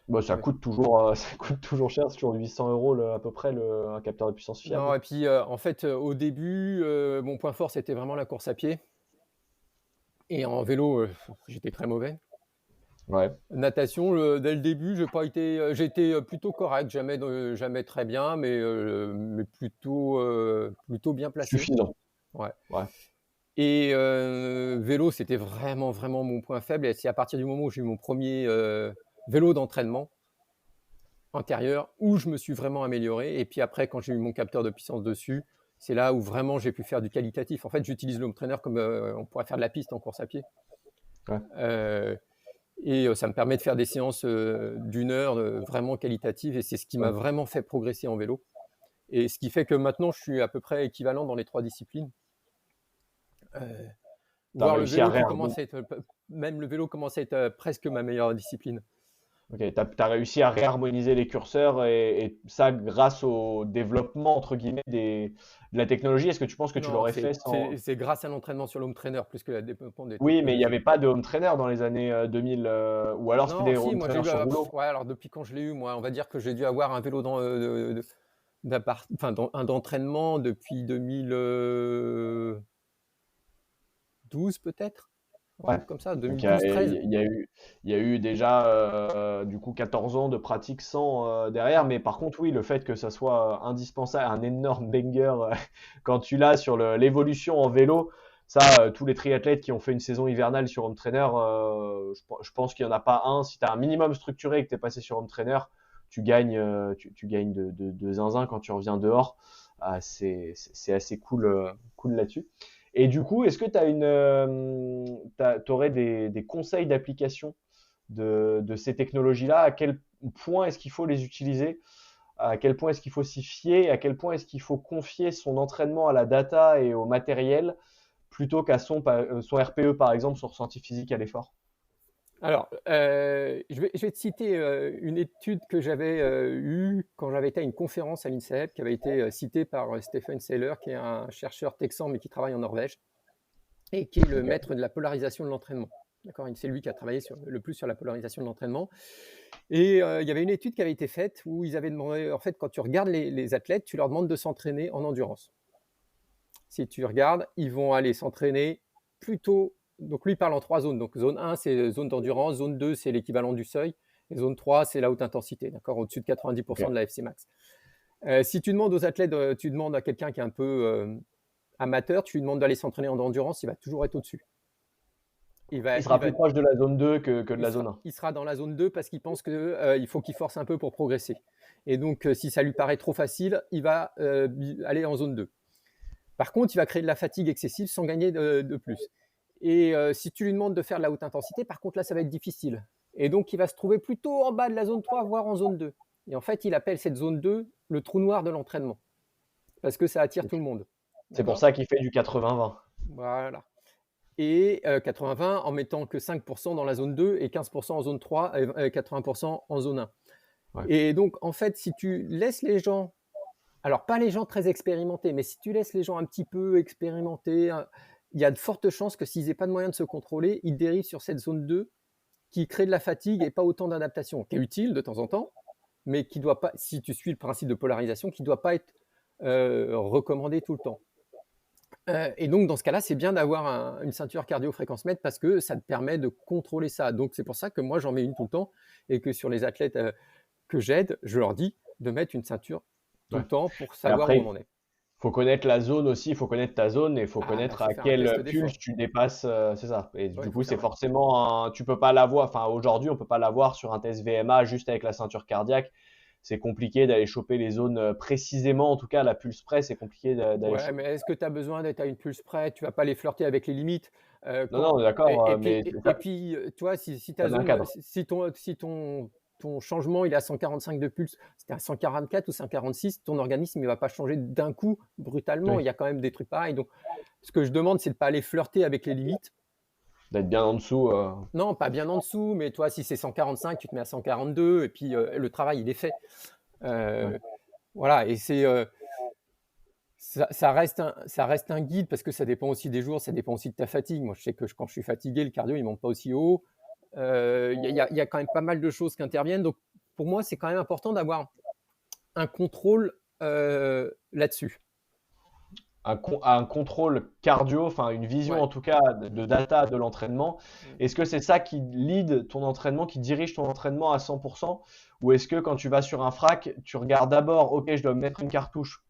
Bon, ça Ouais. coûte toujours, ça coûte toujours cher, c'est toujours 800 euros à peu près un capteur de puissance fiable. Non, et puis, en fait, au début, mon point fort, c'était vraiment la course à pied. Et en vélo, j'étais très mauvais. Ouais. Natation, dès le début, j'étais plutôt correct, jamais très bien, mais plutôt bien placé. Suffisant. Ouais. Ouais. Et vélo, c'était vraiment, vraiment mon point faible. Et c'est à partir du moment où j'ai eu mon premier vélo d'entraînement intérieur où je me suis vraiment amélioré. Et puis après, quand j'ai eu mon capteur de puissance dessus, c'est là où vraiment j'ai pu faire du qualitatif. En fait, j'utilise le home trainer comme on pourrait faire de la piste en course à pied. Ouais. Et ça me permet de faire des séances d'1 heure vraiment qualitatives. Et c'est ce qui m'a vraiment fait progresser en vélo. Et ce qui fait que maintenant, je suis à peu près équivalent dans les 3 disciplines. Voire même le vélo commence à être presque ma meilleure discipline. Ok, tu as réussi à réharmoniser les curseurs et ça grâce au développement, entre guillemets, de la technologie. Est-ce que tu penses que tu Non, l'aurais fait sans… c'est grâce à l'entraînement sur l'home trainer plus que le développement des Oui, mais il n'y technologies. avait pas de home trainer dans les années 2000, ou alors c'était Non, des si, home moi j'ai trainers eu. sur rouleau. Ouais, alors depuis quand je l'ai eu, moi, on va dire que j'ai dû avoir un vélo un d'entraînement depuis 2012 peut-être. Un Ouais. truc comme ça, Donc 2012-13. il y a eu déjà du coup 14 ans de pratique sans derrière, mais par contre oui, le fait que ça soit indispensable, un énorme banger quand tu l'as sur l'évolution en vélo, ça tous les triathlètes qui ont fait une saison hivernale sur home trainer, je pense qu'il n'y en a pas un. Si tu as un minimum structuré et que tu es passé sur home trainer, tu gagnes, tu gagnes de zinzin quand tu reviens dehors. C'est assez cool là-dessus. Et du coup, est-ce que tu aurais des conseils d'application de ces technologies-là? À quel point est-ce qu'il faut les utiliser? À quel point est-ce qu'il faut s'y fier? À quel point est-ce qu'il faut confier son entraînement à la data et au matériel plutôt qu'à son RPE, par exemple, son ressenti physique à l'effort? Alors, je vais te citer une étude que j'avais eue quand j'avais été à une conférence à l'INSEP, qui avait été citée par Stephen Seiler, qui est un chercheur texan, mais qui travaille en Norvège, et qui est le maître de la polarisation de l'entraînement. D'accord, c'est lui qui a travaillé le plus sur la polarisation de l'entraînement. Et il y avait une étude qui avait été faite où ils avaient demandé, en fait, quand tu regardes les athlètes, tu leur demandes de s'entraîner en endurance. Si tu regardes, ils vont aller s'entraîner plutôt. Donc lui il parle en 3 zones. Donc zone 1, c'est zone d'endurance. Zone 2, c'est l'équivalent du seuil. Et zone 3, c'est la haute intensité, d'accord, au-dessus de 90% de la FC max. Si tu demandes aux athlètes, tu demandes à quelqu'un qui est un peu amateur, tu lui demandes d'aller s'entraîner en endurance, il va toujours être au-dessus. Il sera plus proche de la zone 2 que de la zone 1. Il sera dans la zone 2 parce qu'il pense qu'il faut qu'il force un peu pour progresser. Et donc, si ça lui paraît trop facile, il va aller en zone 2. Par contre, il va créer de la fatigue excessive sans gagner de plus. Et si tu lui demandes de faire de la haute intensité, par contre, là, ça va être difficile. Et donc, il va se trouver plutôt en bas de la zone 3, voire en zone 2. Et en fait, il appelle cette zone 2 le trou noir de l'entraînement. Parce que ça attire tout le monde. C'est pour ça qu'il fait du 80-20. Voilà. Et 80-20 en mettant que 5% dans la zone 2 et 15% en zone 3 et 80% en zone 1. Ouais. Et donc, en fait, si tu laisses les gens, alors pas les gens très expérimentés, mais si tu laisses les gens un petit peu expérimentés, il y a de fortes chances que s'ils n'aient pas de moyens de se contrôler, ils dérivent sur cette zone 2 qui crée de la fatigue et pas autant d'adaptation, qui est utile de temps en temps, mais qui ne doit pas, si tu suis le principe de polarisation, qui ne doit pas être recommandé tout le temps. Et donc, dans ce cas-là, c'est bien d'avoir une ceinture cardio-fréquence-mètre parce que ça te permet de contrôler ça. Donc, c'est pour ça que moi, j'en mets une tout le temps et que sur les athlètes que j'aide, je leur dis de mettre une ceinture tout le temps pour savoir où on en est. Il faut connaître la zone aussi, il faut connaître ta zone et il faut connaître à quel pulse tu dépasses, c'est ça. Et du coup, c'est forcément tu peux pas l'avoir, enfin aujourd'hui, on peut pas l'avoir sur un test VMA juste avec la ceinture cardiaque. c'est compliqué d'aller choper les zones précisément, en tout cas la pulse près, c'est compliqué d'aller Ouais, choper. mais est-ce que tu as besoin d'être à une pulse près? Tu vas pas les flirter avec les limites. Non, non, on est d'accord, mais Tu vois, si ta ça met un zone, cadre. ton changement, il est à 145 de pulse, si tu à 144 ou 146, ton organisme, il va pas changer d'un coup brutalement. Oui, Il y a quand même des trucs pareils. Donc, ce que je demande, c'est de pas aller flirter avec les limites. d'être bien en dessous. Non, pas bien en dessous, mais toi, si c'est 145, tu te mets à 142 et puis le travail, il est fait. Ouais. Voilà, et ça reste un guide parce que ça dépend aussi des jours, ça dépend aussi de ta fatigue. Moi, je sais que quand je suis fatigué, le cardio, il monte pas aussi haut. Il y a quand même pas mal de choses qui interviennent. Donc, pour moi, c'est quand même important d'avoir un contrôle là-dessus. Un contrôle cardio, enfin une vision Ouais. en tout cas de data de l'entraînement. Est-ce que c'est ça qui lead ton entraînement, qui dirige ton entraînement à 100%? Ou est-ce que quand tu vas sur un frac, tu regardes d'abord, ok, je dois me mettre une cartouche,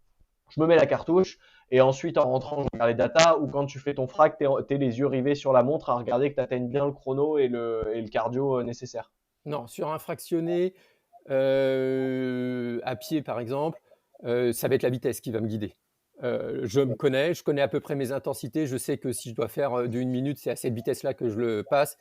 je me mets la cartouche, et ensuite en rentrant, je regarde les data, ou quand tu fais ton frac, t'es les yeux rivés sur la montre à regarder que tu atteignes bien le chrono et le cardio nécessaire? Non, sur un fractionné, à pied par exemple, ça va être la vitesse qui va me guider. Je me connais, je connais à peu près mes intensités, je sais que si je dois faire d'une minute, c'est à cette vitesse-là que je le passe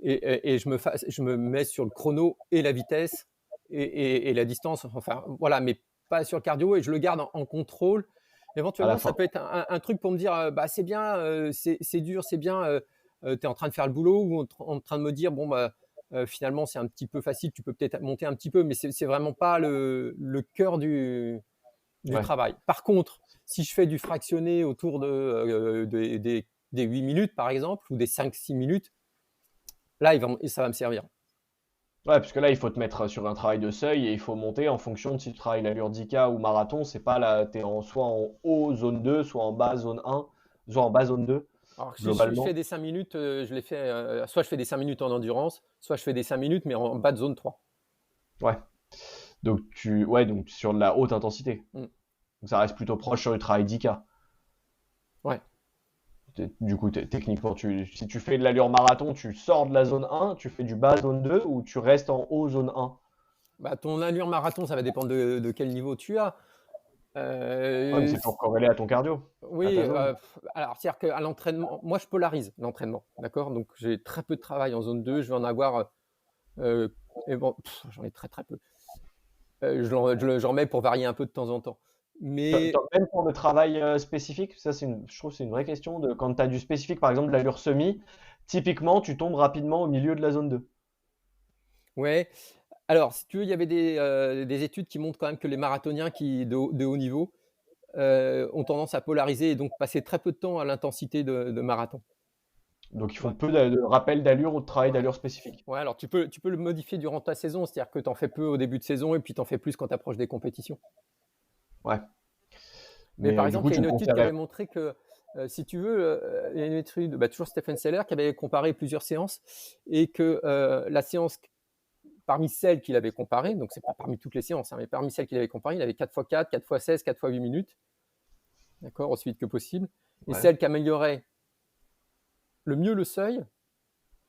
et je me mets sur le chrono et la vitesse et la distance, enfin voilà, mais pas sur le cardio et je le garde en contrôle. À la Éventuellement, ça fin. peut être un truc pour me dire, bah, c'est bien, c'est dur, c'est bien, tu es en train de faire le boulot ou en train de me dire, bon, bah, finalement, c'est un petit peu facile, tu peux peut-être monter un petit peu, mais c'est vraiment pas le cœur du Ouais. travail. Par contre, si je fais du fractionné autour des 8 minutes, par exemple, ou des 5-6 minutes, là, ça va me servir. Ouais, parce que là, il faut te mettre sur un travail de seuil et il faut monter en fonction de si tu travailles l'allure 10K ou marathon. C'est pas là, t'es soit en haut zone 2, soit en bas zone 1, soit en bas zone 2, Alors, si je fais globalement. des 5 minutes, je les fais, soit je fais des 5 minutes en endurance, soit je fais des 5 minutes, mais en bas de zone 3. Ouais. Donc sur de la haute intensité. Mm. Donc ça reste plutôt proche sur le travail 10K. Ouais. Du coup, techniquement, si tu fais de l'allure marathon, tu sors de la zone 1, tu fais du bas zone 2 ou tu restes en haut zone 1. Bah, ton allure marathon, ça va dépendre de quel niveau tu as. Ouais, mais Euh, c'est pour corréler à ton cardio, à oui, ta zone. alors c'est-à-dire qu'à l'entraînement, moi je polarise l'entraînement, d'accord? Donc j'ai très peu de travail en zone 2, je vais en avoir, euh, et bon, j'en ai très très peu. J'en mets pour varier un peu de temps en temps. Mais Même pour le travail spécifique, ça je trouve que c'est une vraie question de quand tu as du spécifique, par exemple de l'allure semi, typiquement tu tombes rapidement au milieu de la zone 2. ouais, alors si tu veux, il y avait des études qui montrent quand même que les marathoniens de haut niveau ont tendance à polariser et donc passer très peu de temps à l'intensité de marathon. Donc ils Ouais. font peu de rappel d'allure ou de travail d'allure spécifique. Ouais, alors tu peux le modifier durant ta saison, c'est-à-dire que tu en fais peu au début de saison et puis tu en fais plus quand tu approches des compétitions. Ouais. Mais Mais par du exemple, coup, il y a tu une me étude qui conseillerais. avait montré que, si tu veux, il y a une étude, bah, toujours Stephen Seller, qui avait comparé plusieurs séances et que la séance, parmi celles qu'il avait comparées, donc c'est pas parmi toutes les séances, hein, mais parmi celles qu'il avait comparées, il avait 4x4, 4x16, 4x8 minutes, d'accord, aussi vite que possible. Et Ouais. celle qui améliorait le mieux le seuil,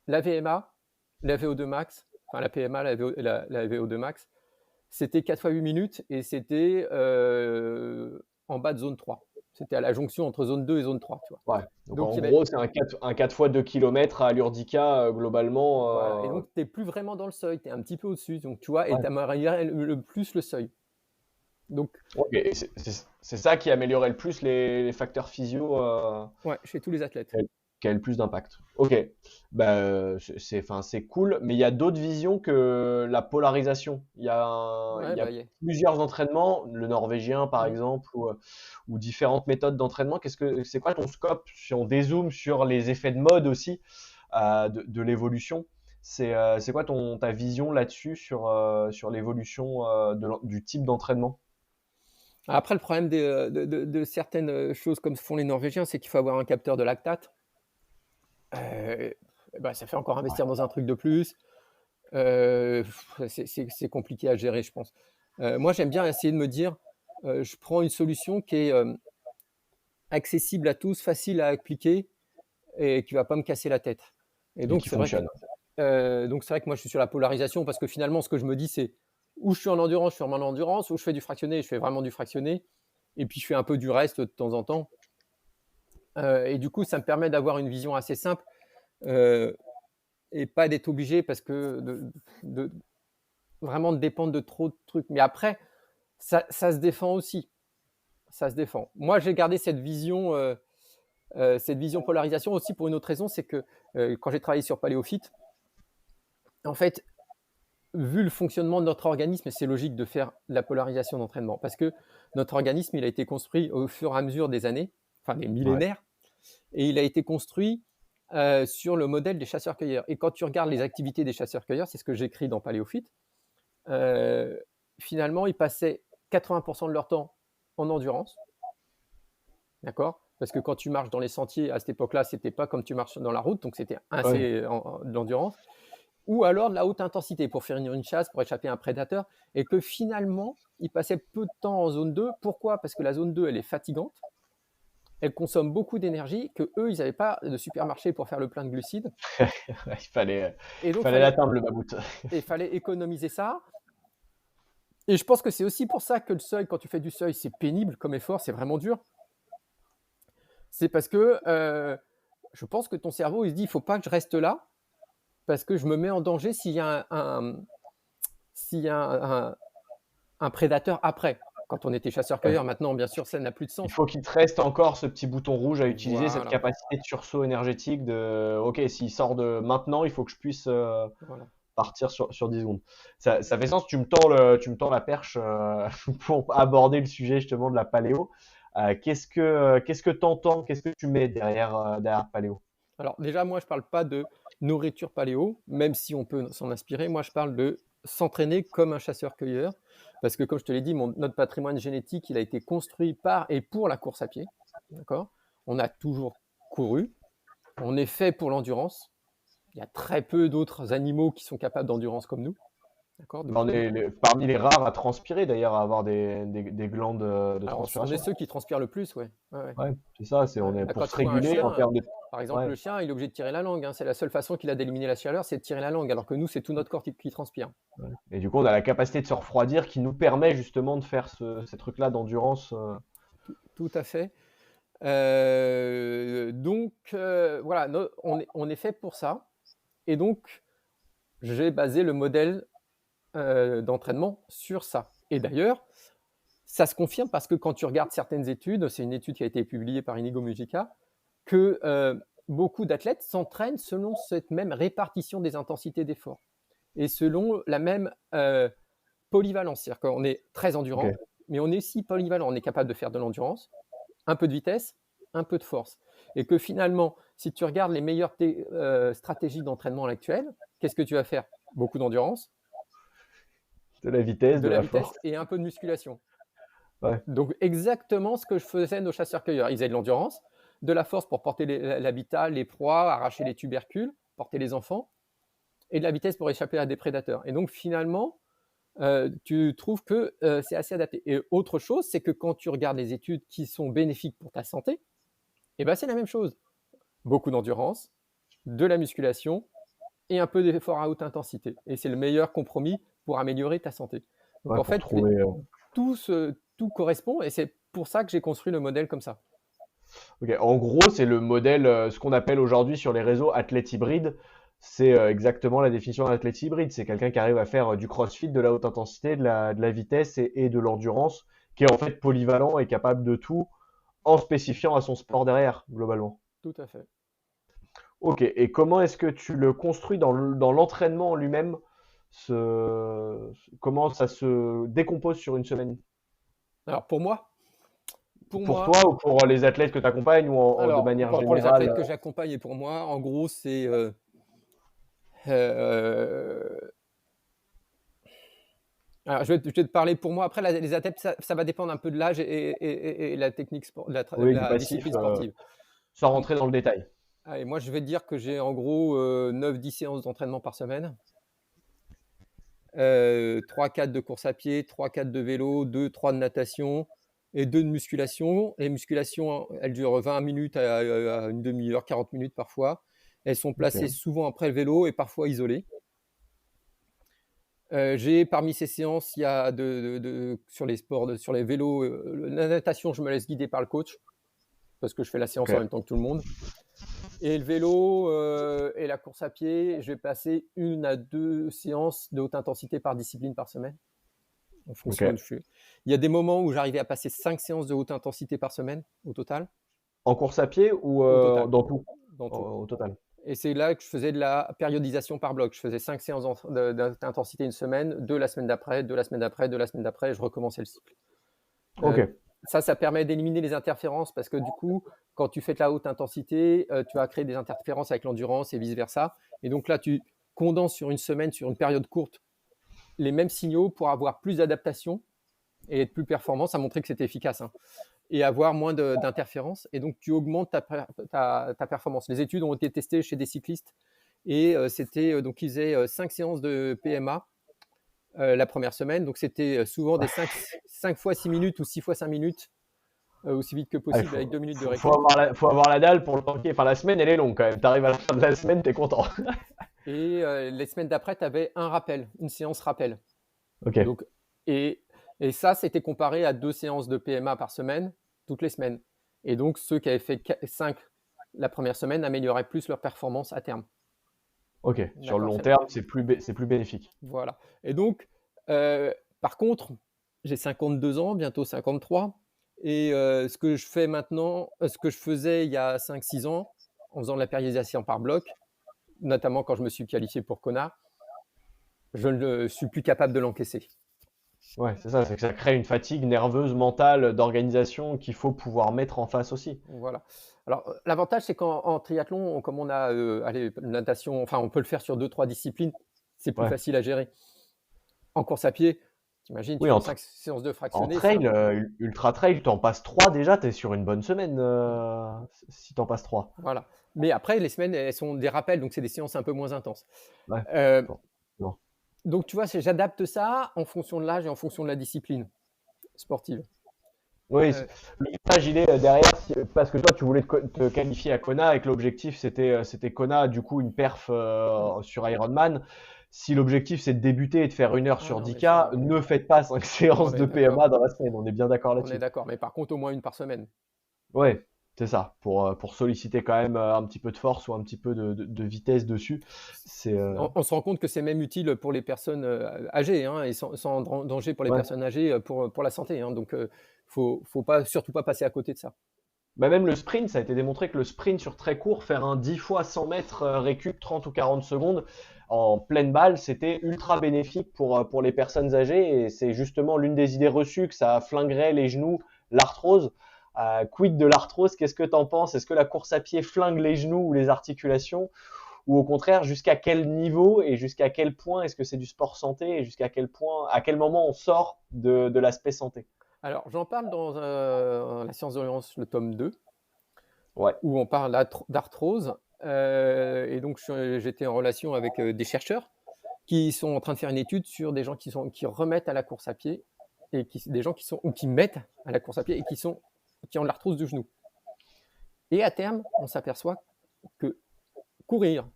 la VMA, la VO2 max, enfin la PMA, la VO2 max, c'était 4x8 minutes et c'était en bas de zone 3. C'était à la jonction entre zone 2 et zone 3, tu vois. Ouais. Donc Donc, en il y avait, gros, c'est un 4 fois 2 km à allure 10K voilà. Et globalement. donc, tu n'es plus vraiment dans le seuil, tu es un petit peu au-dessus. Donc, tu vois, et Ouais. tu améliorais le plus le seuil. Donc, Ok, et c'est ça qui améliorait le plus les facteurs physio. ouais, chez tous les athlètes. Qui a le plus d'impact. Ok, bah, enfin, c'est cool, mais il y a d'autres visions que la polarisation. Il Ouais, y a bah, yeah. plusieurs entraînements, le norvégien par Mm. exemple, ou différentes méthodes d'entraînement. C'est quoi ton scope si on dézoome sur les effets de mode aussi de l'évolution? C'est quoi ta vision là-dessus sur l'évolution du type d'entraînement? Après, le problème de certaines choses comme font les Norvégiens, c'est qu'il faut avoir un capteur de lactate. Euh, bah, ça fait encore investir dans un truc de plus. C'est compliqué à gérer, je pense. Moi, j'aime bien essayer de me dire, je prends une solution qui est accessible à tous, facile à appliquer et qui va pas me casser la tête. Et Et donc, qui c'est vrai que, fonctionne. donc c'est vrai que moi, je suis sur la polarisation parce que finalement, ce que je me dis, c'est où je suis en endurance, je suis en endurance, où je fais du fractionné, je fais vraiment du fractionné, et puis je fais un peu du reste de temps en temps. Et du coup, ça me permet d'avoir une vision assez simple et pas d'être obligé parce que de vraiment de dépendre de trop de trucs. Mais après, ça se défend aussi. Ça se défend. Moi, j'ai gardé cette vision polarisation aussi pour une autre raison, c'est que quand j'ai travaillé sur Paléophyte, en fait, vu le fonctionnement de notre organisme, c'est logique de faire la polarisation d'entraînement parce que notre organisme, il a été construit au fur et à mesure des années, enfin des Ouais. millénaires, et il a été construit sur le modèle des chasseurs-cueilleurs. Et quand tu regardes les activités des chasseurs-cueilleurs, c'est ce que j'écris dans Paléophyte, finalement, ils passaient 80% de leur temps en endurance, d'accord? Parce que quand tu marches dans les sentiers, à cette époque-là, c'était pas comme tu marches dans la route, donc c'était assez de l'endurance. Ou alors de la haute intensité pour faire une chasse, pour échapper à un prédateur, et que finalement, ils passaient peu de temps en zone 2. Pourquoi? Parce que la zone 2, elle est fatigante, elle consomme beaucoup d'énergie, que eux, ils n'avaient pas de supermarché pour faire le plein de glucides. Il fallait Et donc, l'atteindre, le mammouth. il fallait économiser ça. Et je pense que c'est aussi pour ça que le seuil, quand tu fais du seuil, c'est pénible comme effort, c'est vraiment dur. C'est parce que je pense que ton cerveau, il se dit, il ne faut pas que je reste là, parce que je me mets en danger s'il y a un prédateur après. Quand on était chasseur-cueilleur, maintenant, bien sûr, ça n'a plus de sens. Il faut qu'il te reste encore ce petit bouton rouge à utiliser, Voilà. cette capacité de sursaut énergétique de OK, s'il sort de maintenant, il faut que je puisse Voilà. partir sur 10 secondes. Ça fait sens, tu me tends la perche pour aborder le sujet justement de la paléo. Qu'est-ce que t'entends, qu'est-ce que tu mets derrière paléo? Alors déjà, moi, je ne parle pas de nourriture paléo, même si on peut s'en inspirer. Moi, je parle de s'entraîner comme un chasseur-cueilleur, parce que comme je te l'ai dit, notre patrimoine génétique, il a été construit par et pour la course à pied. D'accord? On a toujours couru. On est fait pour l'endurance. Il y a très peu d'autres animaux qui sont capables d'endurance comme nous. D'accord? On est parmi les rares à transpirer d'ailleurs, à avoir des glandes de Alors, on transpiration. est ceux qui transpirent le plus, ouais. Ouais, c'est ça, on est Bah, pour quand se tu vois un réguler en chien, termes de. par exemple, Ouais. le chien, il est obligé de tirer la langue, hein. C'est la seule façon qu'il a d'éliminer la chaleur, c'est de tirer la langue, alors que nous, c'est tout notre corps qui transpire. Ouais. Et du coup, on a la capacité de se refroidir qui nous permet justement de faire ces trucs-là d'endurance. Tout à fait. Donc, voilà, on est fait pour ça. Et donc, j'ai basé le modèle d'entraînement sur ça. Et d'ailleurs, ça se confirme parce que quand tu regardes certaines études, c'est une étude qui a été publiée par Inigo Mujica, que beaucoup d'athlètes s'entraînent selon cette même répartition des intensités d'effort et selon la même polyvalence. C'est-à-dire qu'on est très endurant, Ok. mais on est aussi polyvalent. On est capable de faire de l'endurance, un peu de vitesse, un peu de force. Et que finalement, si tu regardes les meilleures stratégies d'entraînement actuelles, qu'est-ce que tu vas faire? Beaucoup d'endurance, De la vitesse, de la vitesse force. et un peu de musculation. Ouais. Donc exactement ce que je faisais nos chasseurs-cueilleurs. Ils avaient de l'endurance, de la force pour porter l'habitat, les proies, arracher les tubercules, porter les enfants, et de la vitesse pour échapper à des prédateurs. Et donc finalement, tu trouves que c'est assez adapté. Et autre chose, c'est que quand tu regardes les études qui sont bénéfiques pour ta santé, eh ben, c'est la même chose. Beaucoup d'endurance, de la musculation et un peu d'effort à haute intensité. Et c'est le meilleur compromis pour améliorer ta santé. Donc Ouais, en pour fait, trouver. tout correspond et c'est pour ça que j'ai construit le modèle comme ça. Ok. En gros, c'est le modèle, ce qu'on appelle aujourd'hui sur les réseaux athlète hybride. C'est exactement la définition d'un athlète hybride. C'est quelqu'un qui arrive à faire du crossfit, de la haute intensité, de la vitesse et de l'endurance, qui est en fait polyvalent et capable de tout en spécifiant à son sport derrière, globalement. Tout à fait. Ok, et comment est-ce que tu le construis dans l'entraînement en lui-même comment ça se décompose sur une semaine? Alors pour moi, Pour toi ou pour les athlètes que tu accompagnes ou de alors, manière pour les générale? athlètes que j'accompagne et pour moi, en gros, c'est euh, alors, je vais te parler pour moi. Après, les athlètes, ça va dépendre un peu de l'âge et la technique, Oui, du la passif, discipline sportive. sans rentrer dans le détail. Allez, moi, je vais te dire que j'ai en gros 9-10 séances d'entraînement par semaine. 3-4 de course à pied, 3-4 de vélo, 2-3 de natation et 2 de musculation. Les musculations, elles durent 20 minutes à une demi-heure, 40 minutes parfois. Elles sont placées Ok. souvent après le vélo et parfois isolées. J'ai parmi ces séances, il y a sur les sports, sur les vélos, la natation, je me laisse guider par le coach parce que je fais la séance Ok. en même temps que tout le monde. Et le vélo et la course à pied, je vais passer 1 à 2 séances de haute intensité par discipline par semaine. En fonction Ok. il y a des moments où j'arrivais à passer 5 séances de haute intensité par semaine au total. En course à pied ou Au total, dans tout? dans tout. Au total. Et c'est là que je faisais de la périodisation par bloc. Je faisais 5 séances d'intensité une semaine, 2 la semaine d'après, 2 la semaine d'après, 2 la semaine d'après, et je recommençais le cycle. Ok. Ça permet d'éliminer les interférences parce que du coup, quand tu fais de la haute intensité, tu vas créer des interférences avec l'endurance et vice-versa. Et donc là, tu condenses sur une semaine, sur une période courte, les mêmes signaux pour avoir plus d'adaptation et être plus performant. Ça a montré que c'était efficace, hein, et avoir moins d'interférences. Et donc, tu augmentes ta performance. Les études ont été testées chez des cyclistes et donc ils faisaient 5 séances de PMA la première semaine. Donc, c'était souvent des 5 fois 6 minutes ou 6 fois 5 minutes, aussi vite que Ah, possible, avec 2 minutes de récup. faut avoir la dalle pour le tanker. Enfin, la semaine, elle est longue quand même. T'arrives à la fin de la semaine, t'es content. Et les semaines d'après, tu avais un rappel, une séance rappel. Ok. Donc, et ça, c'était comparé à 2 séances de PMA par semaine, toutes les semaines. Et donc, ceux qui avaient fait 5 la première semaine amélioraient plus leur performance à terme. Ok. Sur le D'accord, long terme, c'est plus bénéfique. voilà. Et donc, par contre, j'ai 52 ans, bientôt 53. Et ce que je fais maintenant, ce que je faisais il y a 5-6 ans, en faisant de la périodisation par bloc, notamment quand je me suis qualifié pour Kona, je ne suis plus capable de l'encaisser. Ouais, c'est ça. C'est que ça crée une fatigue nerveuse, mentale, d'organisation qu'il faut pouvoir mettre en face aussi. Voilà. Alors, l'avantage, c'est qu'en triathlon, comme on a natation, enfin, on peut le faire sur 2-3 disciplines, c'est plus Ouais. facile à gérer. En course à pied, t'imagines, tu Oui, fais 5 séances de en fractionné, c'est un trail, peu. ultra trail, t'en passes 3 déjà, t'es sur une bonne semaine si t'en passes 3. Voilà. Mais après, les semaines, elles sont des rappels, donc c'est des séances un peu moins intenses. Ouais. Euh, Bon. Bon. donc, tu vois, j'adapte ça en fonction de l'âge et en fonction de la discipline sportive. Oui, Euh, le message il est derrière parce que toi tu voulais te qualifier à Kona et que l'objectif c'était Kona, du coup une perf sur Ironman. Si l'objectif c'est de débuter et de faire 1 heure ah sur non, mais 10K, ne faites pas 5 on séances est de d'accord. PMA dans la semaine, on est bien d'accord On est là-dessus. d'accord. Mais par contre, au moins une par semaine. Ouais, c'est ça, pour solliciter quand même un petit peu de force ou un petit peu de vitesse dessus. C'est On se rend compte que c'est même utile pour les personnes âgées, hein, et sans danger pour les ouais. personnes âgées pour la santé, hein. Donc, faut pas, surtout pas passer à côté de ça. Bah même le sprint, ça a été démontré que le sprint sur très court, faire un 10 fois 100 mètres récup 30 ou 40 secondes en pleine balle, c'était ultra bénéfique pour les personnes âgées et c'est justement l'une des idées reçues que ça flinguerait les genoux, l'arthrose. Quid de l'arthrose, qu'est-ce que t'en penses? Est-ce que la course à pied flingue les genoux ou les articulations? Ou au contraire, jusqu'à quel niveau et jusqu'à quel point est-ce que c'est du sport santé et jusqu'à quel point, à quel moment on sort de l'aspect santé? Alors, j'en parle dans la science de l'endurance, le tome 2, Ouais, où on parle d'arthrose. Et donc, j'étais en relation avec des chercheurs qui sont en train de faire une étude sur des gens qui remettent à la course à pied et des gens qui mettent à la course à pied et qui ont de l'arthrose du genou. Et à terme, on s'aperçoit que courir,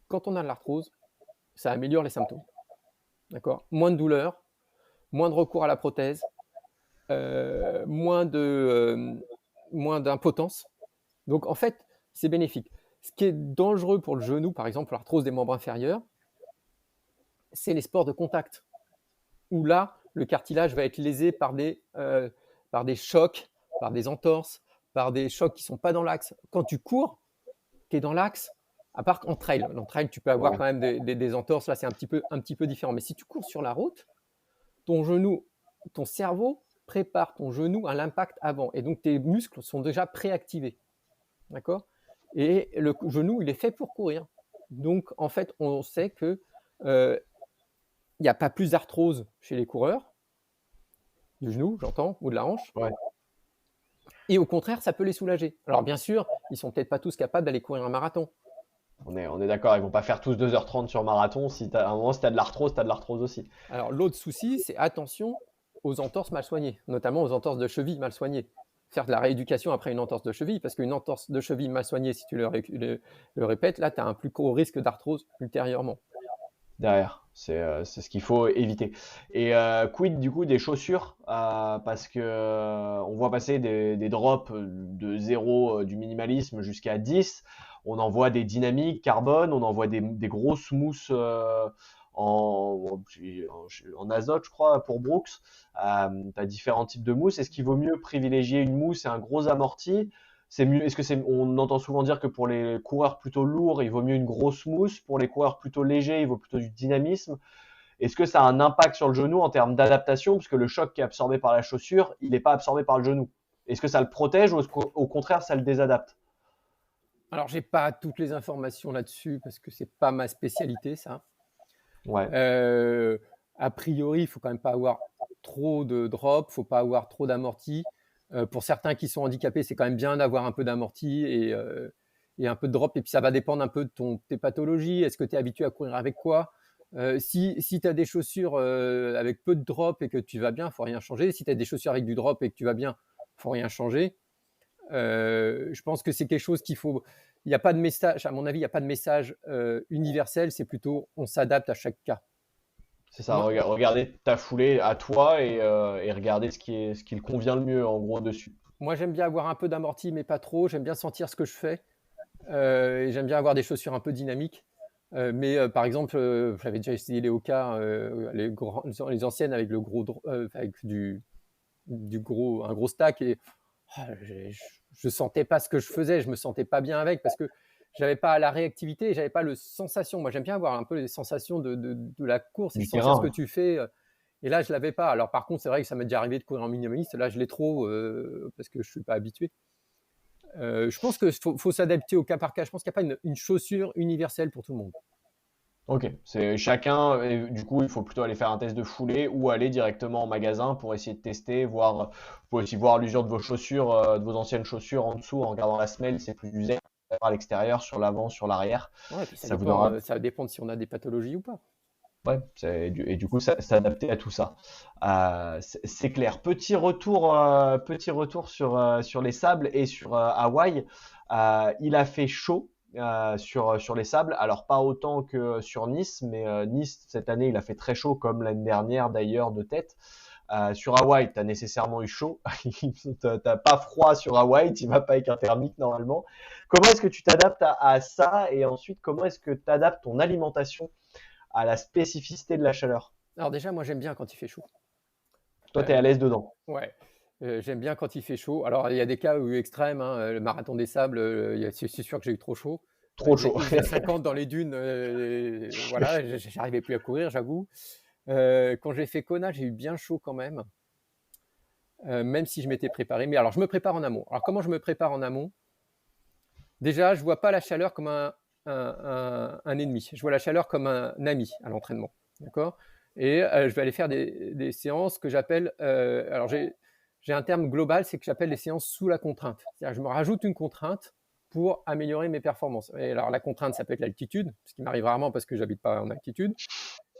quand on a de l'arthrose, ça améliore les symptômes. D'accord? Moins de douleur, moins de recours à la prothèse, euh, moins de, euh, moins d'impotence. Donc en fait, c'est bénéfique. Ce qui est dangereux pour le genou, par exemple, pour l'arthrose des membres inférieurs, c'est les sports de contact, où là, le cartilage va être lésé par des chocs, par des entorses, par des chocs qui ne sont pas dans l'axe. Quand tu cours, tu es dans l'axe, à part en trail. En trail, tu peux avoir ouais. quand même des entorses, là c'est un petit peu différent. Mais si tu cours sur la route, ton genou, ton cerveau prépare ton genou à l'impact avant. Et donc tes muscles sont déjà préactivés. D'accord? Et le genou, il est fait pour courir. Donc en fait, on sait que il n'y a pas plus d'arthrose chez les coureurs, du genou, j'entends, ou de la hanche. Ouais. Et au contraire, ça peut les soulager. Alors bien sûr, ils sont peut-être pas tous capables d'aller courir un marathon. On est d'accord, ils vont pas faire tous 2h30 sur marathon. À un moment, si t'as de l'arthrose, t'as de l'arthrose aussi. Alors l'autre souci, c'est attention aux entorses mal soignées, notamment aux entorses de cheville mal soignées. Faire de la rééducation après une entorse de cheville, parce qu'une entorse de cheville mal soignée, si tu le répètes, là, tu as un plus gros risque d'arthrose ultérieurement. derrière. C'est ce qu'il faut éviter. Et quid du coup des chaussures parce que on voit passer des drops de 0 du minimalisme jusqu'à 10. On en voit des dynamiques carbone, on en voit des grosses mousses en azote, je crois, pour Brooks. Tu as différents types de mousses. Est-ce qu'il vaut mieux privilégier une mousse et un gros amorti? C'est mieux. On entend souvent dire que pour les coureurs plutôt lourds, il vaut mieux une grosse mousse. Pour les coureurs plutôt légers, il vaut plutôt du dynamisme. Est-ce que ça a un impact sur le genou en termes d'adaptation? Parce que le choc qui est absorbé par la chaussure, il n'est pas absorbé par le genou. Est-ce que ça le protège ou est-ce qu'au contraire, ça le désadapte? Alors, j'ai pas toutes les informations là-dessus parce que c'est pas ma spécialité, ça. Ouais. A priori, il faut quand même pas avoir trop de drop, faut pas avoir trop d'amorti. Pour certains qui sont handicapés, c'est quand même bien d'avoir un peu d'amorti et un peu de drop. Et puis, ça va dépendre un peu de tes pathologies. Est-ce que tu es habitué à courir avec quoi? Si tu as des chaussures avec peu de drop et que tu vas bien, il faut rien changer. Si tu as des chaussures avec du drop et que tu vas bien, il faut rien changer. Je pense que c'est quelque chose qu'il faut. Il n'y a pas de message, à mon avis, il n'y a pas de message universel. C'est plutôt on s'adapte à chaque cas. C'est ça, Moi, regarder ta foulée à toi et regarder ce qui le convient le mieux en gros dessus. moi, j'aime bien avoir un peu d'amorti, mais pas trop. J'aime bien sentir ce que je fais. Et j'aime bien avoir des chaussures un peu dynamiques. Mais par exemple, j'avais déjà essayé les Hoka, les anciennes avec le gros, avec un gros stack et je sentais pas ce que je faisais, je me sentais pas bien avec parce que j'avais pas la réactivité, j'avais pas le sensation. Moi, j'aime bien avoir un peu les sensations de la course et Du sentir ce que terrain. tu fais. Et là, je l'avais pas. Alors, par contre, c'est vrai que ça m'est déjà arrivé de courir en minimaliste. Là, je l'ai trop parce que je suis pas habitué. Je pense qu'il faut s'adapter au cas par cas. Je pense qu'il n'y a pas une chaussure universelle pour tout le monde. Ok, c'est chacun, et du coup, il faut plutôt aller faire un test de foulée ou aller directement en magasin pour essayer de tester, voir, vous pouvez aussi voir l'usure de vos chaussures, de vos anciennes chaussures en dessous en regardant la semelle, c'est plus usé à l'extérieur, sur l'avant, sur l'arrière. Ouais, et puis Ça vous donnera, ça dépend de si on a des pathologies ou pas. ouais, et du coup, ça, s'adapter à tout ça. C'est clair. Petit retour sur les sables et sur Hawaï. Il a fait chaud sur les sables. Alors, pas autant que sur Nice, mais Nice, cette année, il a fait très chaud, comme l'année dernière d'ailleurs, de tête. Sur Hawaï, tu as nécessairement eu chaud. T'as pas froid sur Hawaï, tu vas pas avec un thermique normalement. Comment est-ce que tu t'adaptes à ça? Et ensuite, comment est-ce que tu adaptes ton alimentation à la spécificité de la chaleur? Alors déjà, moi, j'aime bien quand il fait chaud. Toi, tu es Euh, à l'aise dedans. ouais, j'aime bien quand il fait chaud. Alors, il y a des cas extrêmes, hein, le marathon des sables, c'est sûr que j'ai eu trop chaud. Trop chaud. Il faisait 50 dans les dunes, voilà, j'arrivais plus à courir, j'avoue. Quand j'ai fait Kona, j'ai eu bien chaud quand même si je m'étais préparé. Mais alors, je me prépare en amont. Alors, comment je me prépare en amont? Déjà, je ne vois pas la chaleur comme un ennemi. Je vois la chaleur comme un ami à l'entraînement. D'accord? Et je vais aller faire des séances que j'appelle. Alors, j'ai un terme global, c'est que j'appelle les séances sous la contrainte. C'est-à-dire, je me rajoute une contrainte pour améliorer mes performances. Et alors, la contrainte, ça peut être l'altitude, ce qui m'arrive rarement parce que j'habite pas en altitude.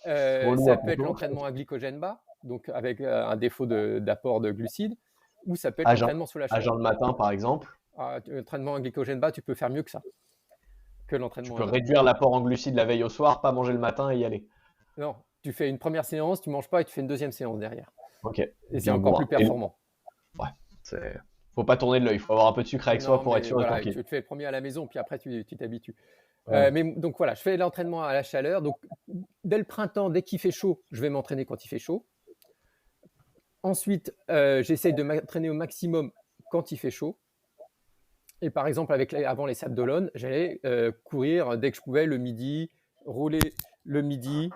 Relou à Ça peut être plutôt. l'entraînement à glycogène bas, donc avec un défaut d'apport de glucides, ou ça peut être À jeun, l'entraînement sous la à chaleur. jeun le matin, par exemple. L'entraînement à glycogène bas, tu peux faire mieux que ça, que Tu l'entraînement peux à jeun. réduire l'apport en glucides la veille au soir, pas manger le matin et y aller. Non, tu fais une première séance, tu manges pas et tu fais une deuxième séance derrière. Ok. Et c'est Je encore vois. plus performant. Ouais. Faut pas tourner de l'œil. Faut avoir un peu de sucre avec soi Non, pour être mais sûr et voilà, tranquille. tu te fais le premier à la maison, puis après tu t'habitues. Ouais. Mais donc voilà, je fais l'entraînement à la chaleur. Donc dès le printemps, dès qu'il fait chaud, je vais m'entraîner quand il fait chaud. Ensuite, j'essaye de m'entraîner au maximum quand il fait chaud. Et par exemple, avant les Sables d'Olonne, j'allais courir dès que je pouvais le midi, rouler le midi,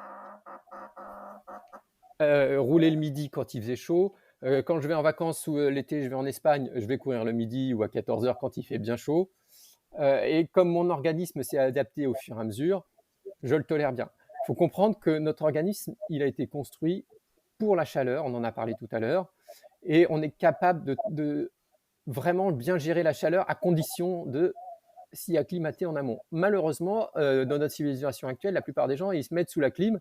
quand il faisait chaud. Quand je vais en vacances ou l'été, je vais en Espagne, je vais courir le midi ou à 14h quand il fait bien chaud. Et comme mon organisme s'est adapté au fur et à mesure, je le tolère bien. Il faut comprendre que notre organisme, il a été construit pour la chaleur, on en a parlé tout à l'heure, et on est capable de vraiment bien gérer la chaleur à condition de s'y acclimater en amont. Malheureusement, dans notre civilisation actuelle, la plupart des gens, ils se mettent sous la clim,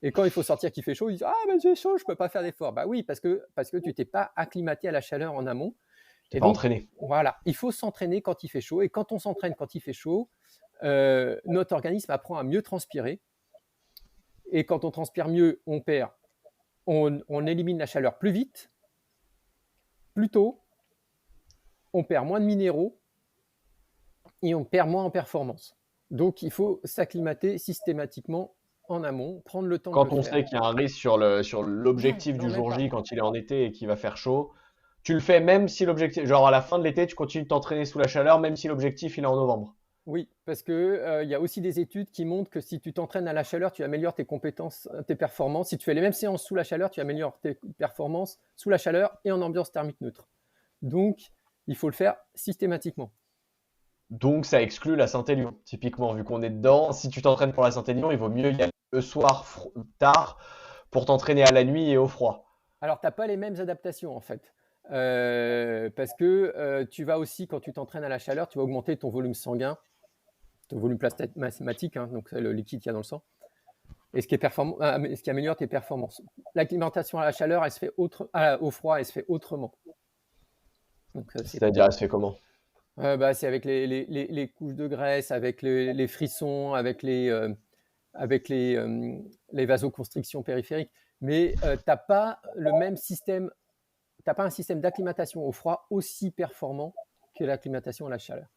et quand il faut sortir qu'il fait chaud, ils disent « Ah, mais j'ai chaud, je ne peux pas faire d'effort ». Bah oui, parce que tu t'es pas acclimaté à la chaleur en amont. T'es Et pas donc, entraîné. voilà, il faut s'entraîner quand il fait chaud. Et quand on s'entraîne quand il fait chaud, notre organisme apprend à mieux transpirer. Et quand on transpire mieux, on élimine la chaleur plus vite, plus tôt, on perd moins de minéraux et on perd moins en performance. Donc, il faut s'acclimater systématiquement en amont, prendre le temps de Quand le on faire. sait qu'il y a un risque sur l'objectif Non, du même jour pas. J quand il est en été et qu'il va faire chaud, tu le fais même si l'objectif, genre à la fin de l'été, tu continues de t'entraîner sous la chaleur, même si l'objectif il est en novembre. Oui, parce que y a aussi des études qui montrent que si tu t'entraînes à la chaleur, tu améliores tes compétences, tes performances. Si tu fais les mêmes séances sous la chaleur, tu améliores tes performances sous la chaleur et en ambiance thermique neutre. Donc, il faut le faire systématiquement. Donc ça exclut la Saint-Élion, typiquement, vu qu'on est dedans. Si tu t'entraînes pour la Saint-Élion, il vaut mieux y aller le soir tard pour t'entraîner à la nuit et au froid. Alors, tu n'as pas les mêmes adaptations en fait. Parce que tu vas aussi, quand tu t'entraînes à la chaleur, tu vas augmenter ton volume sanguin, ton volume plasmatique, hein, donc le liquide qu'il y a dans le sang, et ce qui améliore tes performances. L'acclimatation à la chaleur, elle se fait au froid, elle se fait autrement. Donc, C'est-à-dire, elle se fait comment? c'est avec les couches de graisse, avec les frissons, avec les vasoconstrictions périphériques. Mais tu n'as pas le même système, tu n'as pas un système d'acclimatation au froid aussi performant que l'acclimatation à la chaleur.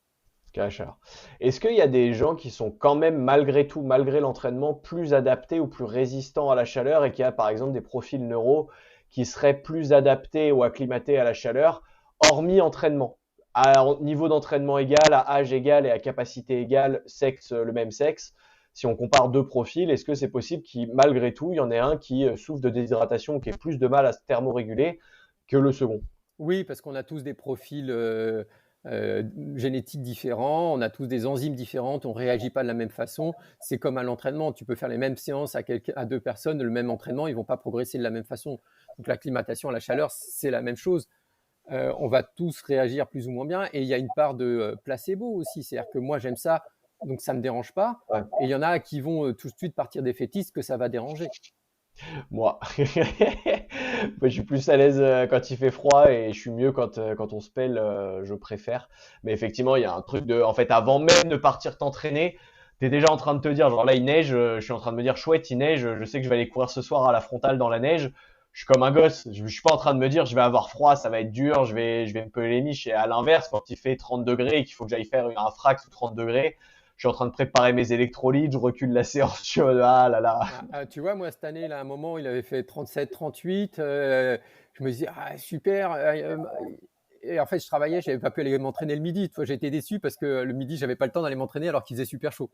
Est-ce qu'il y a des gens qui sont quand même, malgré tout, malgré l'entraînement, plus adaptés ou plus résistants à la chaleur et qu'il y a par exemple des profils neuro qui seraient plus adaptés ou acclimatés à la chaleur, hormis entraînement? À niveau d'entraînement égal, à âge égal et à capacité égale, le même sexe, si on compare deux profils, est-ce que c'est possible qu'il, malgré tout, il y en ait un qui souffre de déshydratation, qui ait plus de mal à se thermoréguler que le second? Oui, parce qu'on a tous des profils génétiques différents, on a tous des enzymes différentes, on ne réagit pas de la même façon. C'est comme à l'entraînement, tu peux faire les mêmes séances à deux personnes, le même entraînement, ils ne vont pas progresser de la même façon. Donc l'acclimatation à la chaleur, c'est la même chose. On va tous réagir plus ou moins bien. Et il y a une part de placebo aussi. C'est-à-dire que moi, j'aime ça, donc ça ne me dérange pas. Ouais. Et il y en a qui vont tout de suite partir des fétistes que ça va déranger. Moi. Moi, je suis plus à l'aise quand il fait froid et je suis mieux quand on se pèle, je préfère. Mais effectivement, il y a un truc en fait, avant même de partir t'entraîner, t'es déjà en train de te dire, genre là, il neige, je suis en train de me dire, chouette, il neige, je sais que je vais aller courir ce soir à la frontale dans la neige. Je suis comme un gosse. Je suis pas en train de me dire, je vais avoir froid, ça va être dur, je vais me peler les miches. Et à l'inverse, quand il fait 30 degrés et qu'il faut que j'aille faire un frac sous 30 degrés, je suis en train de préparer mes électrolytes, je recule la séance, je suis ah là là. Tu vois, moi, cette année, là, à un moment, il avait fait 37, 38. Je me disais, super. Et en fait, je travaillais, je n'avais pas pu aller m'entraîner le midi. J'ai été déçu parce que le midi, je n'avais pas le temps d'aller m'entraîner alors qu'il faisait super chaud.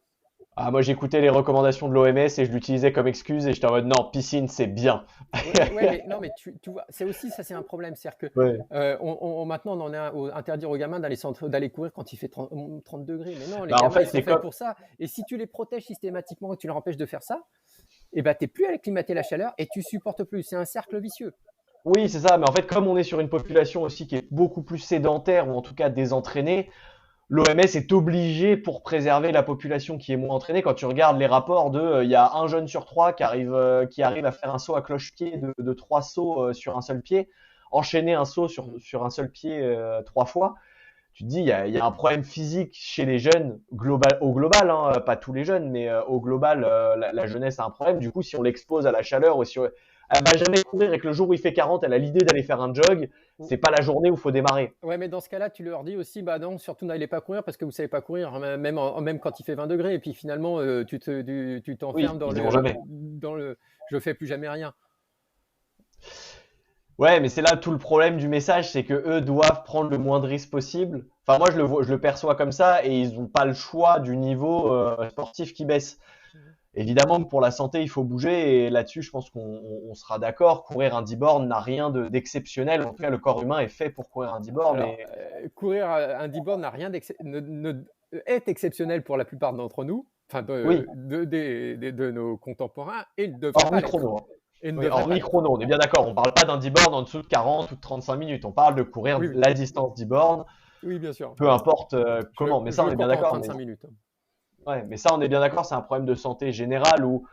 Ah, moi, j'écoutais les recommandations de l'OMS et je l'utilisais comme excuse et j'étais en mode non, piscine, c'est bien. Mais tu vois, c'est aussi ça, c'est un problème. C'est-à-dire que Ouais. maintenant, on en est à interdire aux gamins d'aller courir quand il fait 30 degrés. Mais non, les Bah, en gamins, fait, ils sont c'est faits comme. pour ça. Et si tu les protèges systématiquement et que tu leur empêches de faire ça, tu n'es plus à acclimater la chaleur et tu supportes plus. C'est un cercle vicieux. Oui, c'est ça, mais en fait, comme on est sur une population aussi qui est beaucoup plus sédentaire ou en tout cas désentraînée, l'OMS est obligée pour préserver la population qui est moins entraînée. Quand tu regardes les rapports il y a un jeune sur trois qui arrive à faire un saut à cloche-pied de 3 sauts sur un seul pied, enchaîner un saut sur un seul pied 3 fois. Tu te dis, il y a un problème physique chez les jeunes, au global, hein, pas tous les jeunes, mais au global, la jeunesse a un problème. Du coup, si on l'expose à la chaleur, ou si elle va jamais courir et que le jour où il fait 40, elle a l'idée d'aller faire un jog, c'est pas la journée où il faut démarrer. Ouais, mais dans ce cas-là, tu leur dis aussi, bah non, surtout n'allez pas courir parce que vous savez pas courir, hein, même quand il fait 20 degrés. Et puis finalement, tu t'enfermes Oui, ils iront jamais. je fais plus jamais rien. Ouais, mais c'est là tout le problème du message, c'est que eux doivent prendre le moins de risques possible. Enfin, moi, je le perçois comme ça, et ils n'ont pas le choix du niveau sportif qui baisse. Évidemment que pour la santé, il faut bouger, et là-dessus, je pense qu'on sera d'accord. Courir un 10 bornes n'a rien d'exceptionnel. En tout cas, le corps humain est fait pour courir un 10 bornes. Alors, courir un 10 bornes n'a rien est exceptionnel pour la plupart d'entre nous, enfin Oui, de nos contemporains, et ne devrait pas hormis l'être. chrono. Hein. Et ne Oui, devrait pas hormis l'être. chrono, on est bien d'accord. On parle pas d'un 10 bornes en dessous de 40 ou de 35 minutes. On parle de courir Oui, la distance 10 bornes, oui, bien sûr. peu importe comment. Mais Je ça, on le est bien compte en d'accord. 35 minutes. Ouais, mais ça, on est bien d'accord, c'est un problème de santé générale où,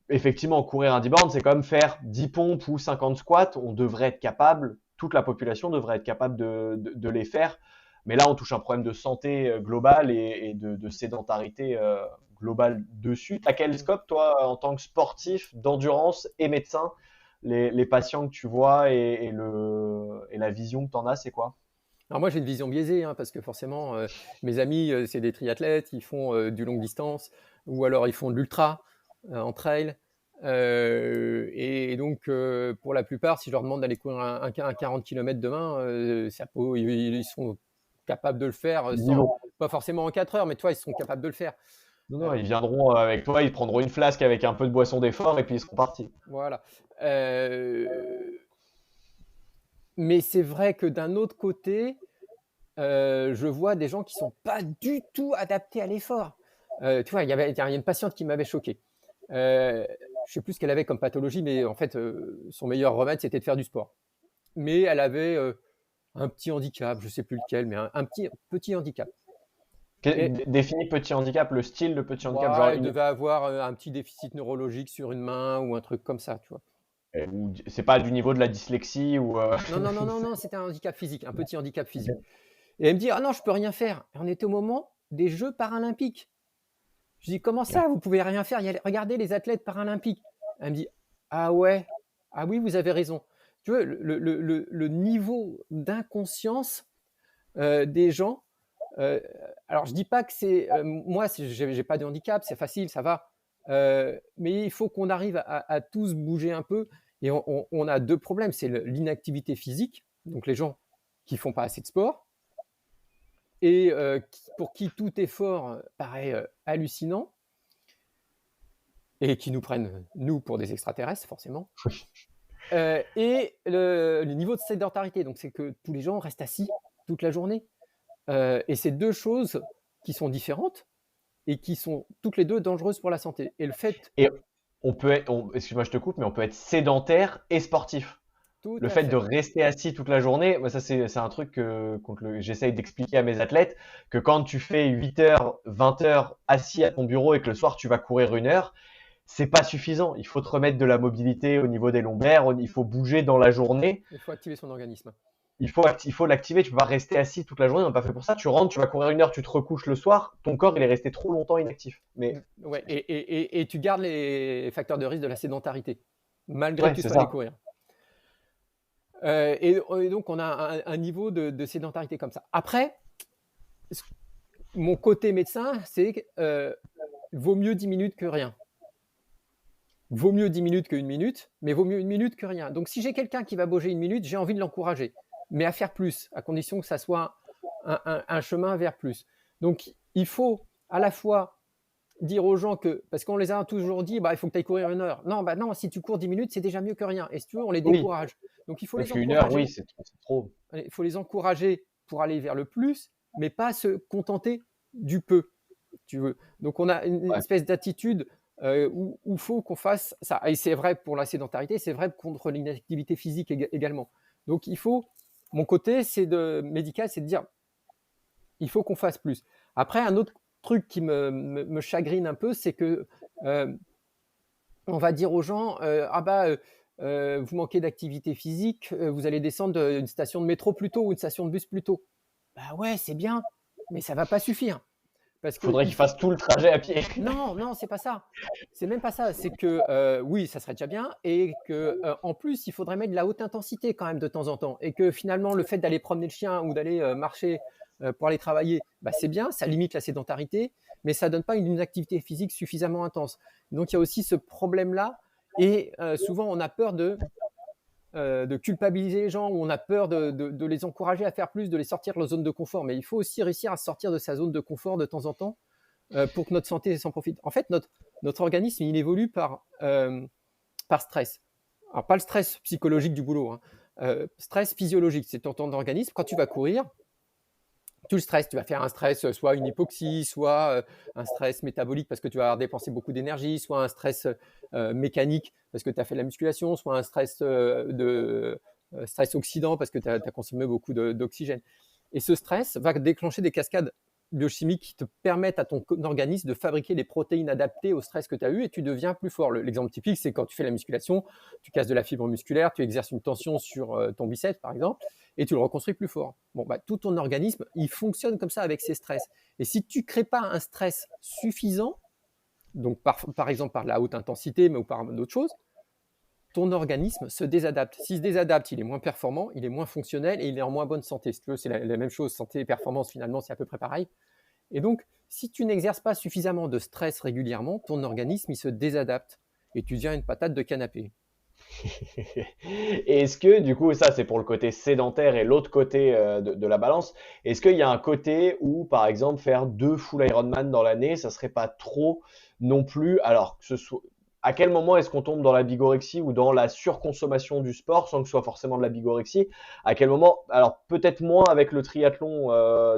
effectivement, courir un 10 bornes, c'est comme faire 10 pompes ou 50 squats. On devrait être capable, toute la population devrait être capable de les faire. Mais là, on touche un problème de santé globale et de sédentarité global dessus. Tu as quel scope, toi, en tant que sportif d'endurance et médecin, les patients que tu vois et la vision que tu en as, c'est quoi? Alors moi, j'ai une vision biaisée, hein, parce que forcément, mes amis, c'est des triathlètes, ils font du longue distance, ou alors ils font de l'ultra en trail. Et donc, pour la plupart, si je leur demande d'aller courir un 40 km demain, ils sont capables de le faire Ils y vont. pas forcément en 4 heures, mais toi, ils sont capables de le faire. Non, non, Euh, ils viendront avec toi, ils prendront une flasque avec un peu de boisson d'effort et puis ils seront partis. voilà. Euh, mais c'est vrai que d'un autre côté, je vois des gens qui sont pas du tout adaptés à l'effort. Tu vois, il y a une patiente qui m'avait choqué. Je sais plus ce qu'elle avait comme pathologie, mais en fait, son meilleur remède, c'était de faire du sport. Mais elle avait un petit handicap, je sais plus lequel, mais un petit handicap. Et Définis petit handicap, le style de petit handicap, genre ouais, elle devait avoir un petit déficit neurologique sur une main ou un truc comme ça, tu vois. c'est pas du niveau de la dyslexie ou Non, non, non, non, non, c'était un handicap physique, un petit handicap physique. Et elle me dit, ah non, je peux rien faire. Et on était au moment des Jeux paralympiques. Je dis, comment ça, vous pouvez rien faire? Regardez les athlètes paralympiques. Elle me dit, ah ouais, ah oui, vous avez raison. Tu vois, le niveau d'inconscience des gens. Alors, je dis pas que c'est moi, j'ai pas de handicap, c'est facile, ça va. Mais il faut qu'on arrive à tous bouger un peu. Et on a deux problèmes, c'est l'inactivité physique, donc les gens qui font pas assez de sport, et pour qui tout effort paraît hallucinant, et qui nous prennent, nous, pour des extraterrestres, forcément. Et le niveau de sédentarité, donc c'est que tous les gens restent assis toute la journée. Et c'est deux choses qui sont différentes et qui sont toutes les deux dangereuses pour la santé. Et le fait, Et on peut être, excuse-moi, je te coupe, mais on peut être sédentaire et sportif. tout Le à fait de fait, rester assis toute la journée, moi, ça c'est un truc que j'essaye d'expliquer à mes athlètes, que quand tu fais 8 heures, 20 heures assis à ton bureau et que le soir tu vas courir 1 heure, c'est pas suffisant. Il faut te remettre de la mobilité au niveau des lombaires, il faut bouger dans la journée. il faut activer son organisme. Il faut l'activer, tu peux pas rester assis toute la journée, on n'est pas fait pour ça. Tu rentres, tu vas courir 1 heure, tu te recouches le soir, ton corps il est resté trop longtemps inactif. Mais Ouais, et tu gardes les facteurs de risque de la sédentarité, malgré ouais, que tu c'est sois allé ça. courir. Et donc, on a un niveau de sédentarité comme ça. Après, mon côté médecin, c'est vaut mieux 10 minutes que rien. Vaut mieux 10 minutes qu'une minute, mais vaut mieux une minute que rien. Donc, si j'ai quelqu'un qui va bouger une minute, j'ai envie de l'encourager, mais à faire plus, à condition que ça soit un chemin vers plus. Donc, il faut à la fois dire aux gens que, parce qu'on les a toujours dit, bah, il faut que tu ailles courir 1 heure. Non, bah non, si tu cours 10 minutes, c'est déjà mieux que rien. Et si tu veux, on les Oui, décourage. Donc, il faut parce les qu'une heure, oui, encourager. c'est trop. Il faut les encourager pour aller vers le plus, mais pas se contenter du peu, tu veux. Donc, on a une Ouais. espèce d'attitude où il faut qu'on fasse ça. Et c'est vrai pour la sédentarité, c'est vrai contre l'inactivité physique également. Donc, il faut, mon côté c'est médical, c'est de dire, il faut qu'on fasse plus. Après, un autre truc qui me chagrine un peu, c'est que on va dire aux gens, vous manquez d'activité physique, vous allez descendre d'une station de métro plus tôt ou une station de bus plus tôt. Bah ouais, c'est bien, mais ça va pas suffire. Parce Il que faudrait qu'ils fassent tout le trajet à pied. non, non, c'est pas ça. C'est même pas ça. C'est que oui, ça serait déjà bien, et que en plus, il faudrait mettre de la haute intensité quand même de temps en temps, et que finalement, le fait d'aller promener le chien ou d'aller marcher pour aller travailler, bah, c'est bien, ça limite la sédentarité, mais ça donne pas une activité physique suffisamment intense. Donc il y a aussi ce problème-là, et souvent on a peur de culpabiliser les gens, ou on a peur de les encourager à faire plus, de les sortir de leur zone de confort. Mais il faut aussi réussir à sortir de sa zone de confort de temps en temps pour que notre santé s'en profite. En fait, notre organisme, il évolue par stress. Alors, pas le stress psychologique du boulot, hein. Stress physiologique, c'est ton organisme. Quand tu vas courir, tout le stress, tu vas faire un stress, soit une hypoxie, soit un stress métabolique parce que tu vas avoir dépensé beaucoup d'énergie, soit un stress mécanique parce que tu as fait de la musculation, soit un stress stress oxydant parce que tu as consommé beaucoup d'oxygène. Et ce stress va déclencher des cascades biochimiques qui te permettent à ton organisme de fabriquer les protéines adaptées au stress que tu as eu, et tu deviens plus fort. L'exemple typique, c'est quand tu fais la musculation, tu casses de la fibre musculaire, tu exerces une tension sur ton biceps, par exemple, et tu le reconstruis plus fort. Bon, bah, tout ton organisme, il fonctionne comme ça avec ces stress. Et si tu ne crées pas un stress suffisant, donc par exemple par la haute intensité, mais ou par d'autres choses, ton organisme se désadapte. S'il se désadapte, il est moins performant, il est moins fonctionnel et il est en moins bonne santé. Si tu veux, c'est la même chose, santé et performance, finalement, c'est à peu près pareil. Et donc, si tu n'exerces pas suffisamment de stress régulièrement, ton organisme, il se désadapte et tu deviens une patate de canapé. Et est-ce que, du coup, ça c'est pour le côté sédentaire et l'autre côté de la balance, est-ce qu'il y a un côté où, par exemple, faire 2 full Ironman dans l'année, ça serait pas trop non plus, alors que ce soit, à quel moment est-ce qu'on tombe dans la bigorexie ou dans la surconsommation du sport sans que ce soit forcément de la bigorexie? À quel moment, alors peut-être moins avec le triathlon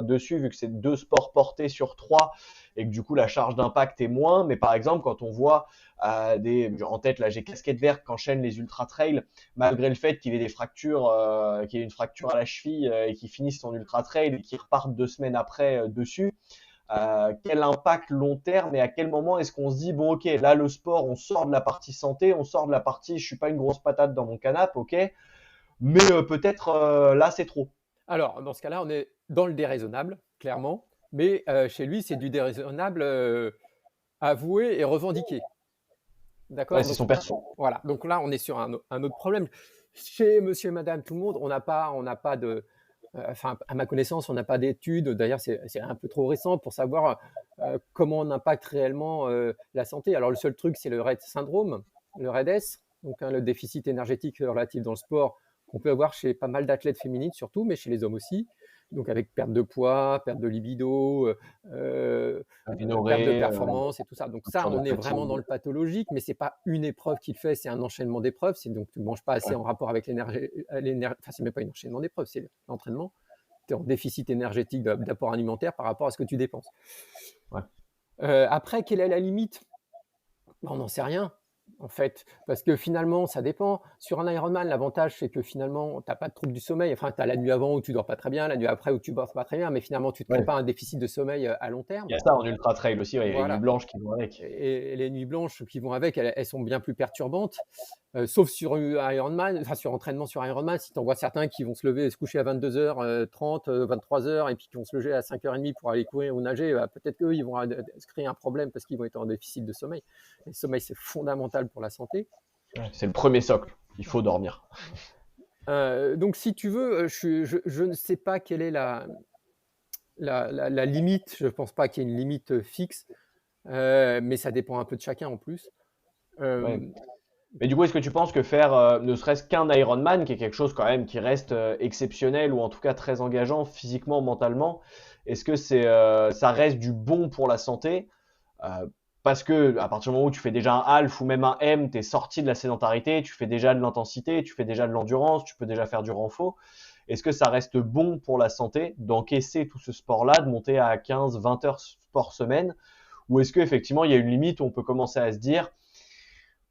dessus, vu que c'est 2 sports portés sur 3 et que du coup la charge d'impact est moins, mais par exemple, quand on voit en tête, là, j'ai Casquette Verte qui enchaîne les ultra trails, malgré le fait qu'il ait des fractures, qu'il ait une fracture à la cheville et qu'il finisse son ultra trail et qu'il reparte 2 semaines après dessus. Quel impact long terme et à quel moment est-ce qu'on se dit bon ok là le sport on sort de la partie santé, on sort de la partie je suis pas une grosse patate dans mon canapé, ok, mais peut-être là c'est trop. Alors, dans ce cas-là, on est dans le déraisonnable, clairement, mais chez lui, c'est du déraisonnable avoué et revendiqué. Ouais, D'accord? c'est Donc, son perso. voilà. Donc là, on est sur un autre problème. Chez monsieur et madame tout le monde, on n'a pas de. Enfin, à ma connaissance, on n'a pas d'études. D'ailleurs, c'est un peu trop récent pour savoir comment on impacte réellement la santé. Alors, le seul truc, c'est le RED syndrome, le RED-S, donc le déficit énergétique relatif dans le sport, qu'on peut avoir chez pas mal d'athlètes féminines, surtout, mais chez les hommes aussi. Donc, avec perte de poids, perte de libido, perte de Minoré, performance et tout ça. Donc, ça, rupture de on est vraiment dans fatigue. le pathologique, mais c'est pas une épreuve qu'il fait, c'est un enchaînement d'épreuves. C'est donc tu ne manges pas assez Ouais. en rapport avec l'énergie. Enfin, c'est même pas un enchaînement d'épreuves, c'est l'entraînement. Tu es en déficit énergétique d'apport alimentaire par rapport à ce que tu dépenses. Ouais. Après, quelle est la limite? On n'en sait rien, en fait, parce que finalement, ça dépend. Sur un Ironman, l'avantage, c'est que finalement, tu n'as pas de trouble du sommeil. Enfin, tu as la nuit avant où tu dors pas très bien, la nuit après où tu dors pas très bien, mais finalement, tu ne te crées Ouais. pas un déficit de sommeil à long terme. Il y a ça en ultra trail aussi, ouais, il y a les nuits Voilà. blanches qui vont avec. Et les nuits blanches qui vont avec, elles sont bien plus perturbantes. Sauf sur Ironman, enfin sur entraînement sur Ironman, si tu en vois certains qui vont se lever et se coucher à 22h30, 23h, et puis qui vont se lever à 5h30 pour aller courir ou nager, peut-être qu'eux, ils vont se créer un problème parce qu'ils vont être en déficit de sommeil. Et le sommeil, c'est fondamental pour la santé. Ouais, c'est le premier socle, il faut dormir. Donc, si tu veux, je ne sais pas quelle est la limite. Je ne pense pas qu'il y ait une limite fixe, mais ça dépend un peu de chacun en plus. Ouais. Mais du coup, est-ce que tu penses que faire ne serait-ce qu'un Ironman, qui est quelque chose quand même qui reste exceptionnel ou en tout cas très engageant physiquement, mentalement, est-ce que ça reste du bon pour la santé? Parce que à partir du moment où tu fais déjà un half ou même un M, tu es sorti de la sédentarité, tu fais déjà de l'intensité, tu fais déjà de l'endurance, tu peux déjà faire du renfort. Est-ce que ça reste bon pour la santé d'encaisser tout ce sport-là, de monter à 15-20 heures sport semaine? Ou est-ce qu'effectivement il y a une limite où on peut commencer à se dire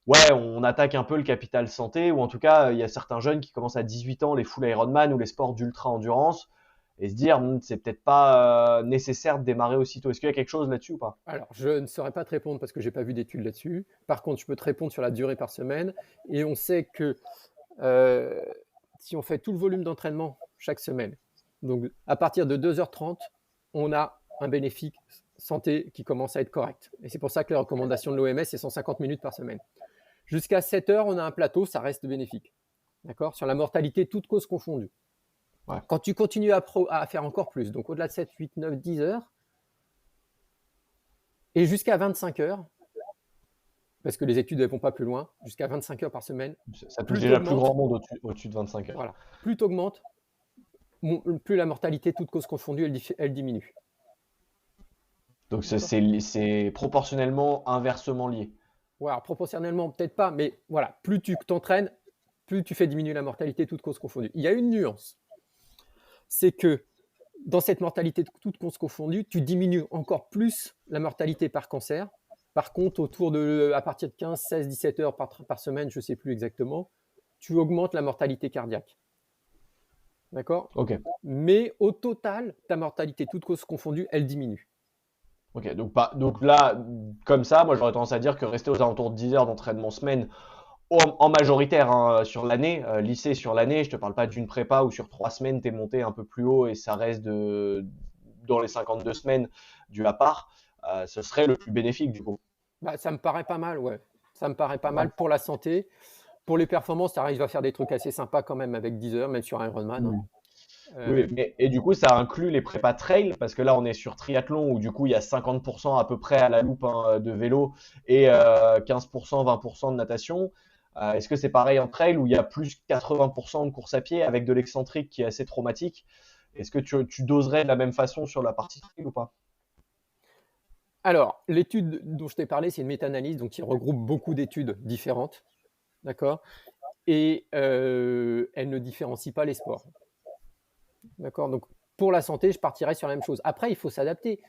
ouais, on attaque un peu le capital santé, ou en tout cas, il y a certains jeunes qui commencent à 18 ans les full Ironman ou les sports d'ultra endurance et se dire c'est peut-être pas nécessaire de démarrer aussitôt. Est-ce qu'il y a quelque chose là-dessus ou pas? Alors, je ne saurais pas te répondre parce que je n'ai pas vu d'études là-dessus. Par contre, je peux te répondre sur la durée par semaine. Et on sait que si on fait tout le volume d'entraînement chaque semaine, donc à partir de 2h30, on a un bénéfice santé qui commence à être correct. Et c'est pour ça que les recommandations de l'OMS, c'est 150 minutes par semaine. Jusqu'à 7 heures, on a un plateau, ça reste bénéfique. D'accord? Sur la mortalité, toutes causes confondues. Ouais. Quand tu continues à faire encore plus, donc au-delà de 7, 8, 9, 10 heures, et jusqu'à 25 heures, parce que les études ne vont pas plus loin, jusqu'à 25 heures par semaine. Ça touche déjà plus grand monde au-dessus de 25 heures. Voilà. Plus tu augmentes, plus la mortalité, toutes causes confondues, elle diminue. Donc c'est proportionnellement inversement lié. Ouais, alors proportionnellement, peut-être pas, mais voilà, plus tu t'entraînes, plus tu fais diminuer la mortalité, toutes causes confondues. Il y a une nuance, c'est que dans cette mortalité toutes causes confondues, tu diminues encore plus la mortalité par cancer. Par contre, à partir de 15, 16, 17 heures par semaine, je ne sais plus exactement, tu augmentes la mortalité cardiaque. D'accord? Ok. Mais au total, ta mortalité, toutes causes confondues, elle diminue. Ok, donc là, comme ça, moi j'aurais tendance à dire que rester aux alentours de 10 heures d'entraînement semaine, en majoritaire hein, sur l'année, lycée sur l'année, je te parle pas d'une prépa où sur 3 semaines tu es monté un peu plus haut et ça reste dans les 52 semaines du à part, ce serait le plus bénéfique du coup. Bah, ça me paraît pas mal, ouais. Ça me paraît pas mal pour la santé. Pour les performances, tu arrives à faire des trucs assez sympas quand même avec 10 heures, même sur Ironman, hein. Oui. Euh, Oui, mais et du coup, ça inclut les prépas trail parce que là, on est sur triathlon où du coup, il y a 50% à peu près à la loupe hein, de vélo et 15%, 20% de natation. Est-ce que c'est pareil en trail où il y a plus 80% de course à pied avec de l'excentrique qui est assez traumatique? Est-ce que tu doserais de la même façon sur la partie trail ou pas? Alors, l'étude dont je t'ai parlé, c'est une méta-analyse, donc qui regroupe beaucoup d'études différentes, d'accord? Et elle ne différencie pas les sports, d'accord? Donc, pour la santé, je partirais sur la même chose. Après, il faut s'adapter.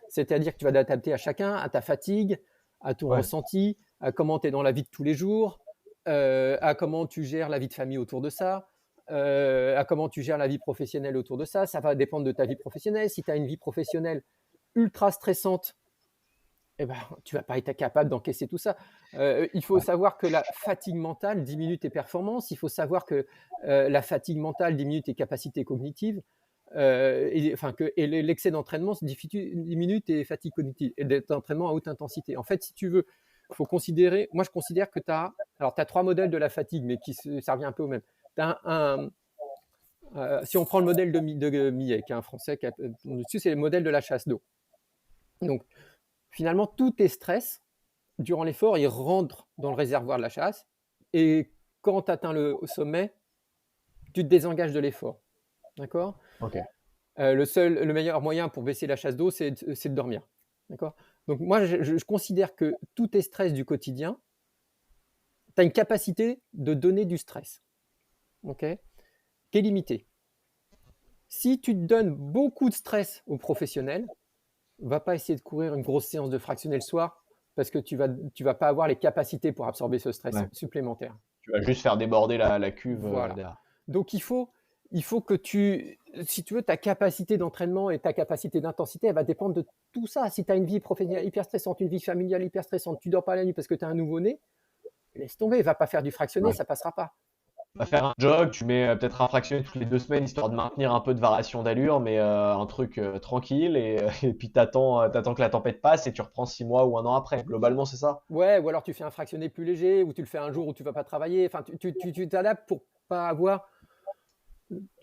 C'est-à-dire que tu vas t'adapter à chacun, à ta fatigue, à ton Ouais. ressenti, à comment tu es dans la vie de tous les jours, à comment tu gères la vie de famille autour de ça, à comment tu gères la vie professionnelle autour de ça. Ça va dépendre de ta vie professionnelle. Si tu as une vie professionnelle ultra stressante, eh ben, tu vas pas être capable d'encaisser tout ça. Il faut Ouais. savoir que la fatigue mentale diminue tes performances. Il faut savoir que la fatigue mentale diminue tes capacités cognitives. Et l'excès d'entraînement diminue tes fatigues cognitives et d'entraînement à haute intensité. En fait, si tu veux, faut considérer. Moi, je considère que tu as. Alors, tu as trois modèles de la fatigue, mais ça revient un peu au même. Si on prend le modèle de Millet, qui est un Français, dessus, c'est le modèle de la chasse d'eau. Donc, finalement, tous tes stress, durant l'effort, ils rentrent dans le réservoir de la chasse. Et quand tu atteins le sommet, tu te désengages de l'effort. D'accord? Ok. Le meilleur moyen pour baisser la chasse d'eau, c'est de dormir. D'accord? Donc, moi, je considère que tous tes stress du quotidien, tu as une capacité de donner du stress. Ok? Qui est limitée. Si tu te donnes beaucoup de stress aux professionnels, va pas essayer de courir une grosse séance de fractionné le soir parce que tu vas pas avoir les capacités pour absorber ce stress Ouais. supplémentaire. Tu vas juste faire déborder la cuve Voilà. derrière. Donc il faut que si tu veux, ta capacité d'entraînement et ta capacité d'intensité, elle va dépendre de tout ça. Si tu as une vie professionnelle hyper stressante, une vie familiale hyper stressante, tu dors pas la nuit parce que tu as un nouveau-né, laisse tomber, va pas faire du fractionné, Ouais. ça passera pas. Va faire un jog, tu mets peut-être un fractionné toutes les 2 semaines histoire de maintenir un peu de variation d'allure, mais un truc tranquille et puis t'attends que la tempête passe et tu reprends 6 mois ou un an après. Globalement, c'est ça? Ouais, ou alors tu fais un fractionné plus léger, ou tu le fais un jour où tu vas pas travailler. Enfin, tu t'adaptes pour pas avoir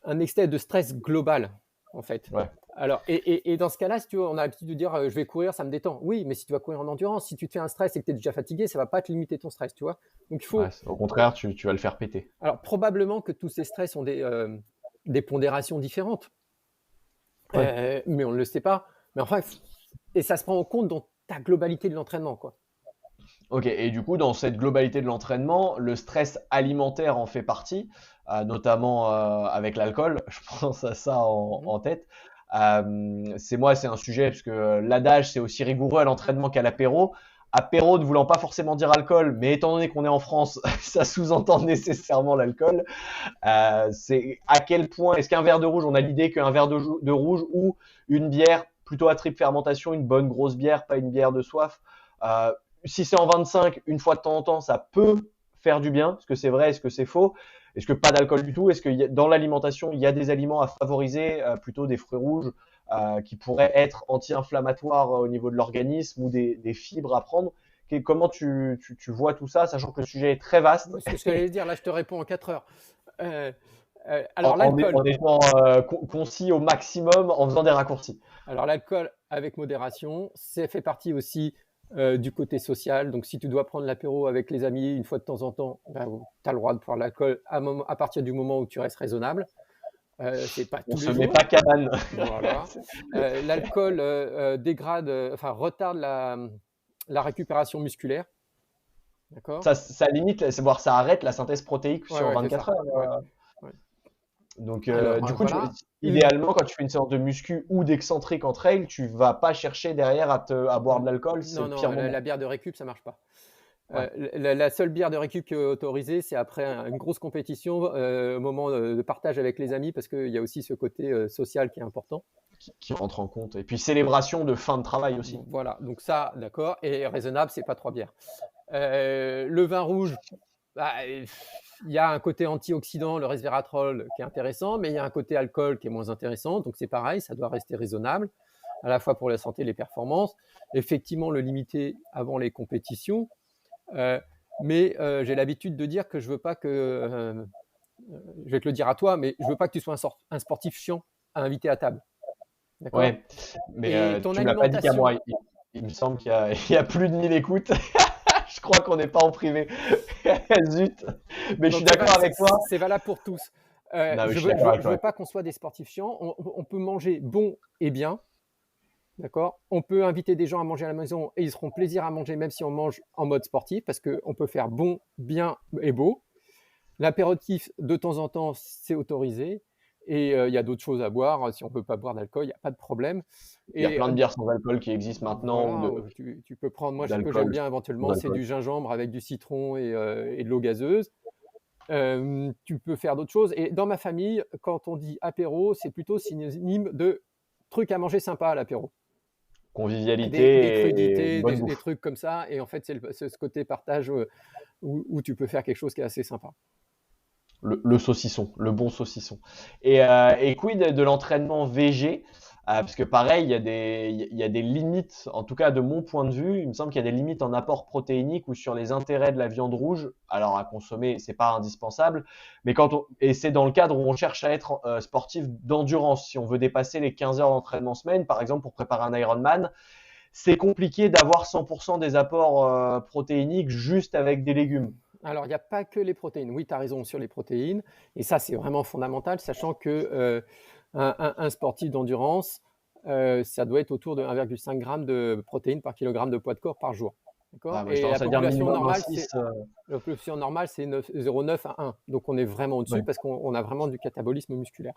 un excès de stress global, en fait. Ouais. Alors, et dans ce cas-là, si tu veux, on a l'habitude de dire je vais courir, ça me détend. Oui, mais si tu vas courir en endurance, si tu te fais un stress et que tu es déjà fatigué, ça va pas te limiter ton stress, tu vois. Donc, il Ouais, faut. au contraire, tu vas le faire péter. Alors, probablement que tous ces stress ont des pondérations différentes, Ouais. mais on ne le sait pas. Mais enfin, et ça se prend en compte dans ta globalité de l'entraînement, quoi. Ok, et du coup, dans cette globalité de l'entraînement, le stress alimentaire en fait partie, notamment avec l'alcool. Je pense à ça Mhm. en tête. C'est un sujet parce que l'adage c'est aussi rigoureux à l'entraînement qu'à l'apéro. Apéro ne voulant pas forcément dire alcool, mais étant donné qu'on est en France, ça sous-entend nécessairement l'alcool. C'est à quel point est-ce qu'un verre de rouge, on a l'idée qu'un verre de rouge ou une bière plutôt à triple fermentation, une bonne grosse bière, pas une bière de soif. Euh, Si c'est en 25, une fois de temps en temps, ça peut faire du bien. Est-ce que c'est vrai? Est-ce que c'est faux? Est-ce que pas d'alcool du tout? Est-ce que dans l'alimentation, il y a des aliments à favoriser, plutôt des fruits rouges qui pourraient être anti-inflammatoires au niveau de l'organisme ou des fibres à prendre? Comment tu vois tout ça, sachant que le sujet est très vaste C'est ce que j'allais dire. Là, je te réponds en 4 heures. Euh, alors, l'alcool. en étant concis au maximum, en faisant des raccourcis. Alors, l'alcool avec modération, ça fait partie aussi du côté social. Donc, si tu dois prendre l'apéro avec les amis une fois de temps en temps, ben, tu as le droit de prendre l'alcool à partir du moment où tu restes raisonnable. C'est pas On tous se les met jours. pas cabane. Voilà. L'alcool dégrade, retarde la récupération musculaire. D'accord? Ça limite, voire ça arrête la synthèse protéique Ouais, sur ouais, c'est 24 ça. heures. Ouais, ouais. Donc, Alors, du coup, voilà. idéalement, quand tu fais une séance de muscu ou d'excentrique en trail, tu vas pas chercher derrière à boire de l'alcool, c'est Non, le non, pire moment. la bière de récup, ça marche pas. Ouais. La seule bière de récup qui est autorisée, c'est après une grosse compétition, au moment de partage avec les amis, parce qu'il y a aussi ce côté social qui est important. Qui rentre en compte. Et puis, célébration de fin de travail aussi. Donc, voilà, donc ça, d'accord. Et raisonnable, c'est pas 3 bières. Le vin rouge, bah, il y a un côté antioxydant, le resveratrol, qui est intéressant, mais il y a un côté alcool qui est moins intéressant. Donc c'est pareil, ça doit rester raisonnable. à la fois pour la santé et les performances. Effectivement, le limiter avant les compétitions. Mais j'ai l'habitude de dire que je veux pas que, je vais te le dire à toi, mais je veux pas que tu sois un sportif chiant à inviter à table. D'accord? Ouais, mais Et ton tu me l'as pas dit qu'à moi. alimentation, Il me semble il y a plus de 1000 écoutes. Je crois qu'on n'est pas en privé. Zut. Mais je suis donc d'accord avec toi. c'est valable pour tous. Non, mais je Je suis veux, je d'accord veux, avec je toi. veux pas qu'on soit des sportifs chiants. On peut manger bon et bien. D'accord? On peut inviter des gens à manger à la maison et ils seront plaisir à manger même si on mange en mode sportif parce qu'on peut faire bon, bien et beau. L'apéritif, de temps en temps, c'est autorisé. Et il y a d'autres choses à boire. Si on ne peut pas boire d'alcool, il n'y a pas de problème. Il y a Et plein de bières sans alcool qui existent maintenant, voilà, tu peux prendre. Moi, ce que j'aime d'alcool bien sans éventuellement, c'est alcool. du gingembre avec du citron et de l'eau gazeuse. Tu peux faire d'autres choses. Et dans ma famille, quand on dit apéro, c'est plutôt synonyme de truc à manger sympa à l'apéro. Des Convivialité et crudités, bonne des bouffe. trucs comme ça. Et en fait, c'est ce côté partage où tu peux faire quelque chose qui est assez sympa. Le saucisson, le bon saucisson. Et quid de l'entraînement VG? Parce que pareil, il y a des limites, en tout cas de mon point de vue, il me semble qu'il y a des limites en apport protéinique ou sur les intérêts de la viande rouge. Alors à consommer, c'est pas indispensable, mais et c'est dans le cadre où on cherche à être sportif d'endurance. Si on veut dépasser les 15 heures d'entraînement semaine, par exemple pour préparer un Ironman, c'est compliqué d'avoir 100% des apports protéiniques juste avec des légumes. Alors, il n'y a pas que les protéines. Oui, tu as raison sur les protéines. Et ça, c'est vraiment fondamental, sachant que un sportif d'endurance, ça doit être autour de 1,5 g de protéines par kilogramme de poids de corps par jour. Ah, D'accord? mais je Et tendance à dire minimum un 6. la population normale, c'est 0,9 à 1. Donc, on est vraiment au-dessus Ouais. parce qu'on a vraiment du catabolisme musculaire.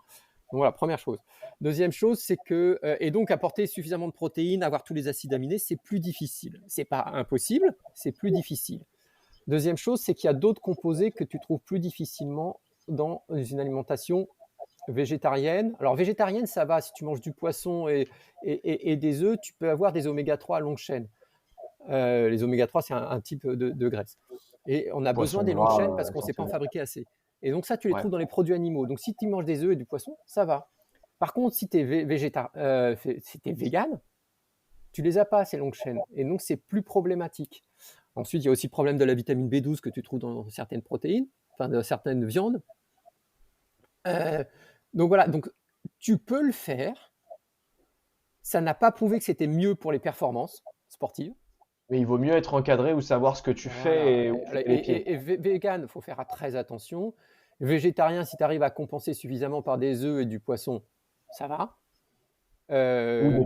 Donc, voilà, première chose. Deuxième chose, c'est que, et donc, apporter suffisamment de protéines, avoir tous les acides aminés, c'est plus difficile. C'est pas impossible, c'est plus difficile. Deuxième chose, c'est qu'il y a d'autres composés que tu trouves plus difficilement dans une alimentation végétarienne. Alors, végétarienne, ça va. Si tu manges du poisson et des œufs, tu peux avoir des oméga 3 à longue chaîne. Les oméga 3, c'est un type de graisse. Et on a besoin Poisson des longues gras, chaînes parce qu'on ne sait pas en essentiellement. fabriquer assez. Et donc, ça, tu les Ouais. trouves dans les produits animaux. Donc, si tu manges des œufs et du poisson, ça va. Par contre, si tu es, si t'es vegan, tu les as pas, ces longues chaînes. Et donc, c'est plus problématique. Ensuite, il y a aussi le problème de la vitamine B12 que tu trouves dans certaines protéines, enfin dans certaines viandes. Donc voilà, donc tu peux le faire. Ça n'a pas prouvé que c'était mieux pour les performances sportives. Mais il vaut mieux être encadré ou savoir ce que tu Voilà. fais et où tu mets les pieds. Et vegan, il faut faire très attention. Végétarien, si tu arrives à compenser suffisamment par des œufs et du poisson, ça va. Ou Euh,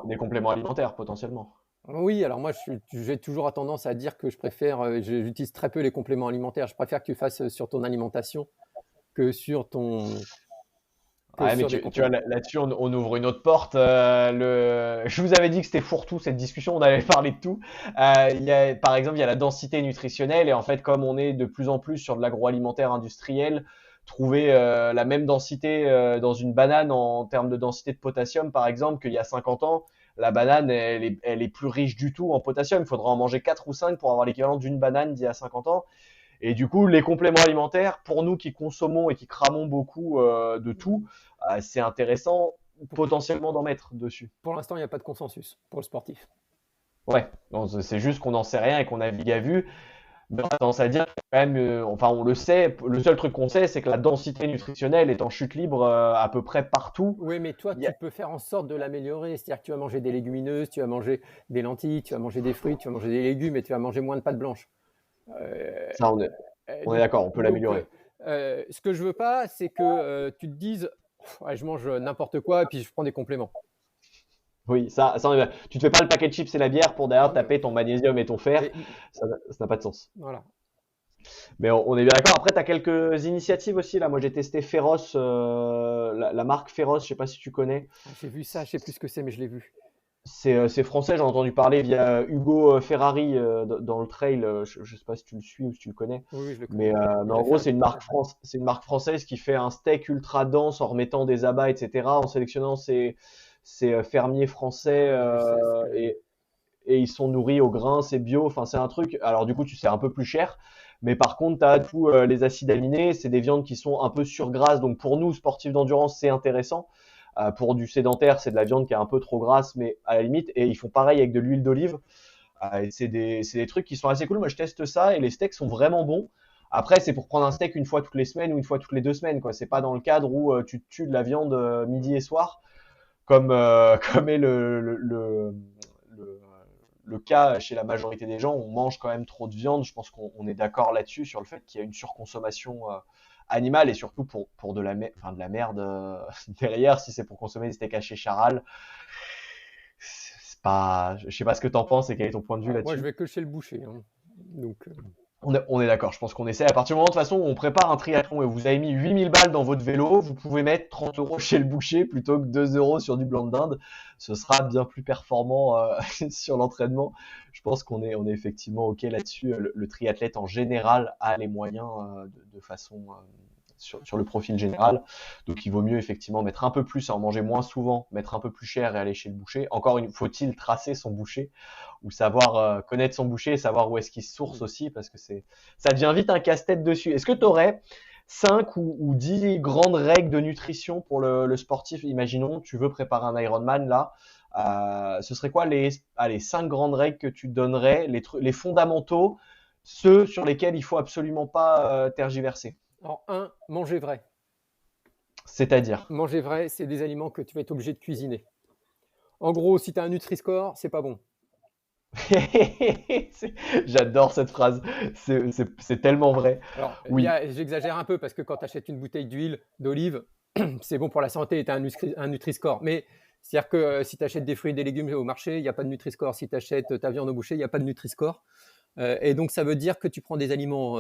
des compléments alimentaires potentiellement. oui, alors moi, j'ai toujours tendance à dire que j'utilise très peu les compléments alimentaires. Je préfère que tu fasses sur ton alimentation que sur Ouais, mais des tu vois, compléments. là-dessus, on ouvre une autre porte. Je vous avais dit que c'était fourre-tout cette discussion, on avait parlé de tout. Par exemple, il y a la densité nutritionnelle et en fait, comme on est de plus en plus sur de l'agroalimentaire industriel, trouver la même densité dans une banane en termes de densité de potassium, par exemple, qu'il y a 50 ans, la banane, elle est plus riche du tout en potassium. Il faudra en manger 4 ou 5 pour avoir l'équivalent d'une banane d'il y a 50 ans. Et du coup, les compléments alimentaires, pour nous qui consommons et qui cramons beaucoup de tout, c'est intéressant potentiellement d'en mettre dessus. Pour l'instant, il n'y a pas de consensus pour le sportif. Ouais, c'est juste qu'on n'en sait rien et qu'on navigue à vue. Mais on a tendance à dire que quand même, enfin on le sait, le seul truc qu'on sait, c'est que la densité nutritionnelle est en chute libre à peu près partout. Oui, mais toi, Il y a- tu peux faire en sorte de l'améliorer. C'est-à-dire que tu vas manger des légumineuses, tu vas manger des lentilles, tu vas manger des fruits, tu vas manger des légumes et tu vas manger moins de pâtes blanches. Euh, Ça, on est donc, d'accord, on peut l'améliorer. ce que je veux pas, c'est que tu te dises, ouais, je mange n'importe quoi et puis je prends des compléments. Oui, tu te fais pas le paquet de chips et la bière pour derrière taper ton magnésium et ton fer, Et, ça n'a pas de sens. voilà. Mais on est bien d'accord. Après, tu as quelques initiatives aussi. Là, moi, j'ai testé Féroce, la marque Féroce. Je sais pas si tu connais. J'ai vu ça, je sais plus ce que c'est, mais je l'ai vu. C'est français. J'en ai entendu parler via Hugo Ferrari dans le trail. Je sais pas si tu le suis ou si tu le connais. Oui, je le Mais, connais. mais Il en a fait gros, un- c'est une marque française qui fait un steak ultra dense en remettant des abats, etc. En sélectionnant ces fermiers français Je sais ce que. et ils sont nourris au grain, c'est bio, enfin c'est un truc. Alors du coup, tu sais un peu plus cher, mais par contre, tu as tous les acides aminés, c'est des viandes qui sont un peu surgrasses. Donc pour nous, sportifs d'endurance, c'est intéressant. Pour du sédentaire, c'est de la viande qui est un peu trop grasse, mais à la limite, et ils font pareil avec de l'huile d'olive. Et c'est des trucs qui sont assez cool. Moi, je teste ça et les steaks sont vraiment bons. Après, c'est pour prendre un steak une fois toutes les semaines ou une fois toutes les 2 semaines, quoi. C'est pas dans le cadre où tu te tues de la viande midi et soir, comme, comme est le, le cas chez la majorité des gens. On mange quand même trop de viande. Je pense qu'on est d'accord là-dessus, sur le fait qu'il y a une surconsommation animale et surtout pour enfin, de la merde derrière. Si c'est pour consommer des steaks hachés charal, c'est pas. Je sais pas ce que t'en penses et quel est ton point de vue Alors, moi, je là-dessus. vais que chez le boucher, hein. Donc, On est d'accord, je pense qu'on essaie. À partir du moment de toute façon où on prépare un triathlon et vous avez mis 8000 balles dans votre vélo, vous pouvez mettre 30 euros chez le boucher plutôt que 2 euros sur du blanc de dinde. Ce sera bien plus performant sur l'entraînement. Je pense on est effectivement OK là-dessus. Le triathlète en général a les moyens de façon sur le profil général. Donc il vaut mieux effectivement mettre un peu plus, en manger moins souvent, mettre un peu plus cher et aller chez le boucher. Encore une faut-il tracer son boucher ou savoir connaître son boucher et savoir où est-ce qu'il se source aussi, parce que ça devient vite un casse-tête dessus. Est-ce que tu aurais 5 ou 10 grandes règles de nutrition pour le sportif? Imaginons, tu veux préparer un Ironman là. Ce serait quoi les 5 grandes règles que tu donnerais, les fondamentaux, ceux sur lesquels il faut absolument pas tergiverser? alors, manger vrai. C'est-à-dire? Manger vrai, c'est des aliments que tu vas être obligé de cuisiner. En gros, si tu as un Nutri-Score, c'est pas bon. J'adore cette phrase, c'est tellement vrai. Alors, Oui, j'exagère un peu parce que quand tu achètes une bouteille d'huile d'olive, c'est bon pour la santé et tu as un Nutri-Score. Mais c'est-à-dire que si tu achètes des fruits et des légumes au marché, il n'y a pas de Nutri-Score. Si tu achètes ta viande au boucher, il n'y a pas de Nutri-Score. Et donc, ça veut dire que tu prends des aliments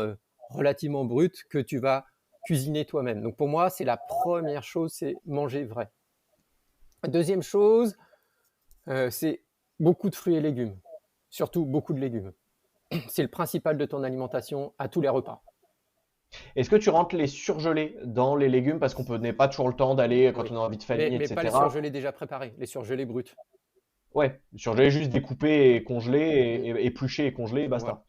relativement bruts que tu vas cuisiner toi-même. Donc, pour moi, c'est la première chose, c'est manger vrai. Deuxième chose, c'est beaucoup de fruits et légumes. Surtout beaucoup de légumes. C'est le principal de ton alimentation à tous les repas. est-ce que tu rentres les surgelés dans les légumes parce qu'on n'est pas toujours le temps d'aller quand Oui. on a envie de famille, Mais pas les etc. surgelés déjà préparés, les surgelés bruts. Ouais, surgelés juste découpés et congelés Mm. et épluchés et congelés, et Voilà.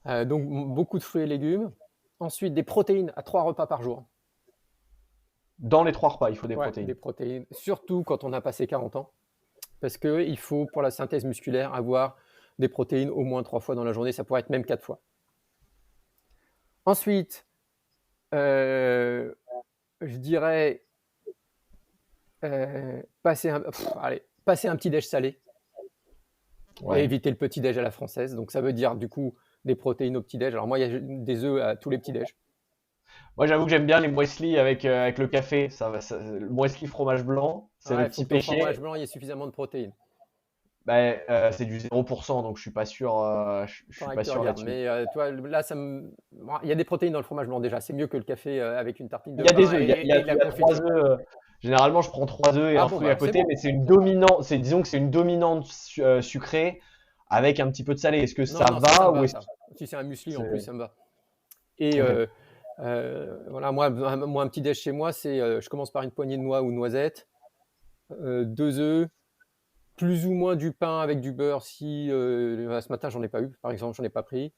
basta. Donc, beaucoup de fruits et légumes. Ensuite, des protéines à 3 repas par jour. Dans les 3 repas, il faut des Ouais, protéines. des protéines, surtout quand on a passé 40 ans. Parce qu'il faut, pour la synthèse musculaire, avoir des protéines au moins 3 fois dans la journée. Ça pourrait être même 4 fois. Ensuite, je dirais passer un petit déj salé et Ouais. éviter le petit déj à la française. Donc, ça veut dire du coup des protéines au petit déj. Alors, moi, il y a des œufs à tous les petits déj. Moi, j'avoue que j'aime bien les muesli avec le café. Le muesli fromage blanc, c'est le Il faut petit que ton fromage péché. blanc il y ait suffisamment de protéines. Ben, c'est du 0%, donc je suis pas sûr, je suis Faudrait pas que tu sûr regardes. là-dessus. Mais toi, là, bon, il y a des protéines dans le fromage blanc déjà. C'est mieux que le café avec une tartine de Il y a des pain œufs, et de il la y a 3 confiture. œufs. Généralement, je prends 3 œufs et Ah un bon, fruit à bah c'est côté, bon. mais c'est une dominante, disons que c'est une dominante sucrée avec un petit peu de salé. Est-ce que ça Non, ça va me ou va, est-ce que ça. Si c'est un muesli en plus, c'est... ça me va. Et Ok. voilà, moi, un petit déj chez moi, c'est je commence par une poignée de noix ou noisettes, 2 œufs, plus ou moins du pain avec du beurre si ce matin j'en ai pas eu, par exemple, j'en ai pas pris,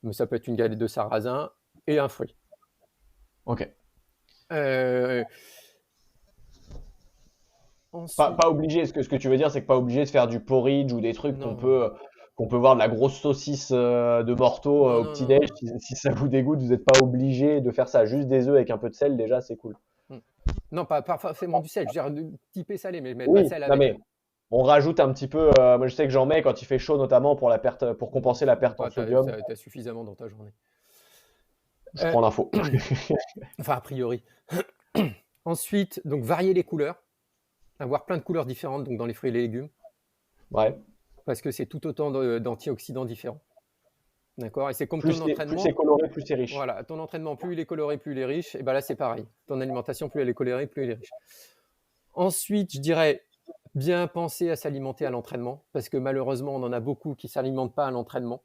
mais ça peut être une galette de sarrasin et un fruit. Ok. Euh, Pas, ensuite, pas obligé. Ce que tu veux dire, c'est que pas obligé de faire du porridge ou des trucs non, qu'on peut voir de la grosse saucisse de Morteau non, au non, non, non, petit-déj. non. Si ça vous dégoûte, vous n'êtes pas obligé de faire ça. Juste des œufs avec un peu de sel, déjà, c'est cool. Hmm. Non, pas forcément du sel, je veux dire typé salé, mais pas de Oui, sel non avec. mais on rajoute un petit peu. Moi, je sais que j'en mets quand il fait chaud, notamment pour la perte, pour Bon, compenser la même perte en pas, sodium. t'as suffisamment dans ta journée. Je Euh, prends l'info. enfin, a priori. Ensuite, donc varier les couleurs, avoir plein de couleurs différentes donc dans les fruits et les légumes, Ouais. parce que c'est tout autant d'antioxydants différents. D'accord? Et c'est comme ton Plus c'est entraînement. coloré, plus c'est riche. Voilà, ton entraînement, plus il est coloré, plus il est riche. Et bien là, c'est pareil. Ton alimentation, plus elle est colorée, plus elle est riche. Ensuite, je dirais bien penser à s'alimenter à l'entraînement, parce que malheureusement, on en a beaucoup qui ne s'alimentent pas à l'entraînement.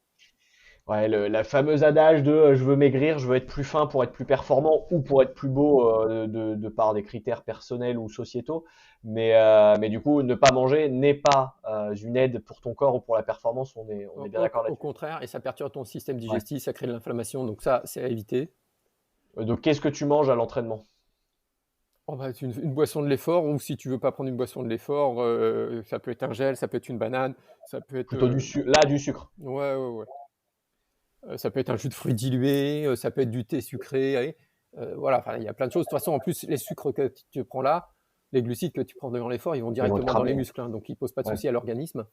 Ouais, la fameuse adage de je veux maigrir, je veux être plus fin pour être plus performant ou pour être plus beau de par des critères personnels ou sociétaux. Mais du coup, ne pas manger n'est pas une aide pour ton corps ou pour la performance. On est bien d'accord Au là-dessus. contraire, et ça perturbe ton système Ouais. digestif, ça crée de l'inflammation, donc ça, c'est à éviter. Donc, qu'est-ce que tu manges à l'entraînement? Oh bah, c'est une boisson de l'effort ou si tu veux pas prendre une boisson de l'effort, ça peut être un gel, ça peut être une banane, ça peut être, Plutôt du sucre. ouais, ouais, ouais. Ça peut être un jus de fruits dilué, ça peut être du thé sucré, allez, voilà, enfin, il y a plein de choses. De toute façon, en plus, les sucres que tu prends là, les glucides que tu prends durant l'effort, ils vont Ils vont te directement dans les cramer. muscles, hein, donc ils posent pas de Ouais. souci à l'organisme.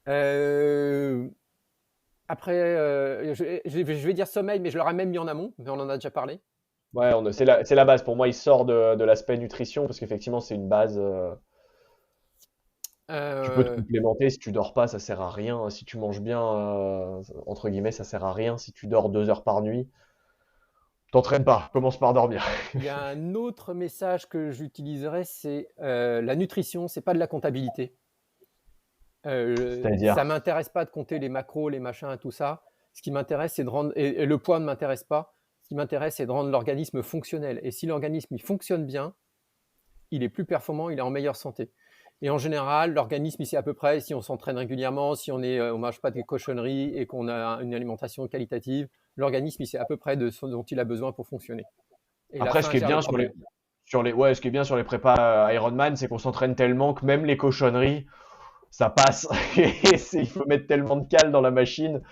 Heu, après, je vais dire sommeil, mais je l'aurais même mis en amont, mais on en a déjà parlé. Ouais, c'est la base. Pour moi, il sort de l'aspect nutrition parce qu'effectivement, c'est une base. Tu peux te Heu, complémenter. Si tu dors pas, ça sert à rien. Si tu manges bien, entre guillemets, ça sert à rien. Si tu dors 2 heures par nuit, t'entraînes pas. Commence par dormir. il y a un autre message que j'utiliserais, c'est, la nutrition, c'est pas de la comptabilité. C'est-à-dire, Ça m'intéresse pas de compter les macros, les machins, tout ça. Ce qui m'intéresse, c'est de rendre et le poids ne m'intéresse pas. Ce qui m'intéresse, c'est de rendre l'organisme fonctionnel et si l'organisme, il fonctionne bien, il est plus performant, il est en meilleure santé et en général, l'organisme, il sait à peu près si on s'entraîne régulièrement, si on mange pas des cochonneries et qu'on a une alimentation qualitative, l'organisme, il sait à peu près de ce dont il a besoin pour fonctionner et la après, ce faim qui est gère le bien problème. ce qui est bien sur les prépas Ironman, c'est qu'on s'entraîne tellement que même les cochonneries, ça passe. Il faut mettre tellement de cale dans la machine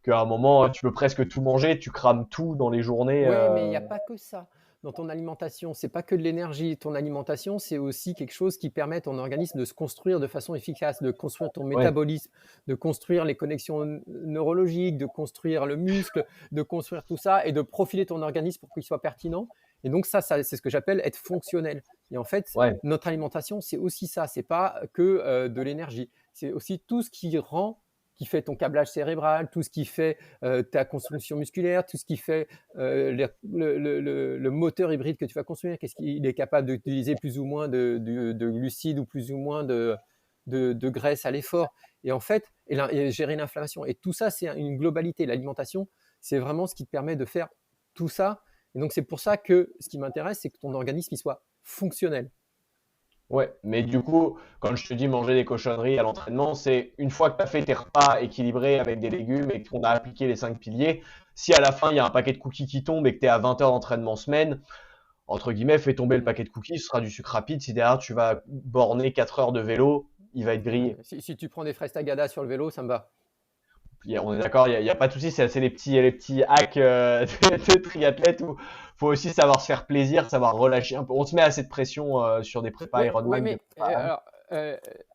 qu'à un moment, tu peux presque tout manger, tu crames tout dans les journées. Ouais, mais il y a pas que ça dans ton alimentation. C'est pas que de l'énergie. Ton alimentation, c'est aussi quelque chose qui permet à ton organisme de se construire de façon efficace, de construire ton Ouais. métabolisme, de construire les connexions neurologiques, de construire le muscle, de construire tout ça et de profiler ton organisme pour qu'il soit pertinent. Et donc ça c'est ce que j'appelle être fonctionnel. Et en fait, Ouais. notre alimentation, c'est aussi ça. C'est pas que de l'énergie. C'est aussi tout ce qui fait ton câblage cérébral, tout ce qui fait ta construction musculaire, tout ce qui fait le moteur hybride que tu vas construire, qu'est-ce qu'il est capable d'utiliser plus ou moins de glucides ou plus ou moins de graisse à l'effort. Et en fait, et gérer l'inflammation. Et tout ça, c'est une globalité. L'alimentation, c'est vraiment ce qui te permet de faire tout ça. Et donc, c'est pour ça que ce qui m'intéresse, c'est que ton organisme il soit fonctionnel. Ouais, mais du coup, quand je te dis manger des cochonneries à l'entraînement, c'est une fois que tu as fait tes repas équilibrés avec des légumes et qu'on a appliqué les 5 piliers, si à la fin il y a un paquet de cookies qui tombe et que tu es à 20 heures d'entraînement semaine, entre guillemets, fais tomber le paquet de cookies, ce sera du sucre rapide. Si derrière tu vas borner 4 heures de vélo, il va être grillé. Si tu prends des fraises tagada sur le vélo, ça me va. On est d'accord, il y a pas de souci, c'est les petits hacks de triathlète où faut aussi savoir se faire plaisir, savoir relâcher un peu. On se met assez de pression sur des prépas Ouais, ouais, Ironman. mais alors,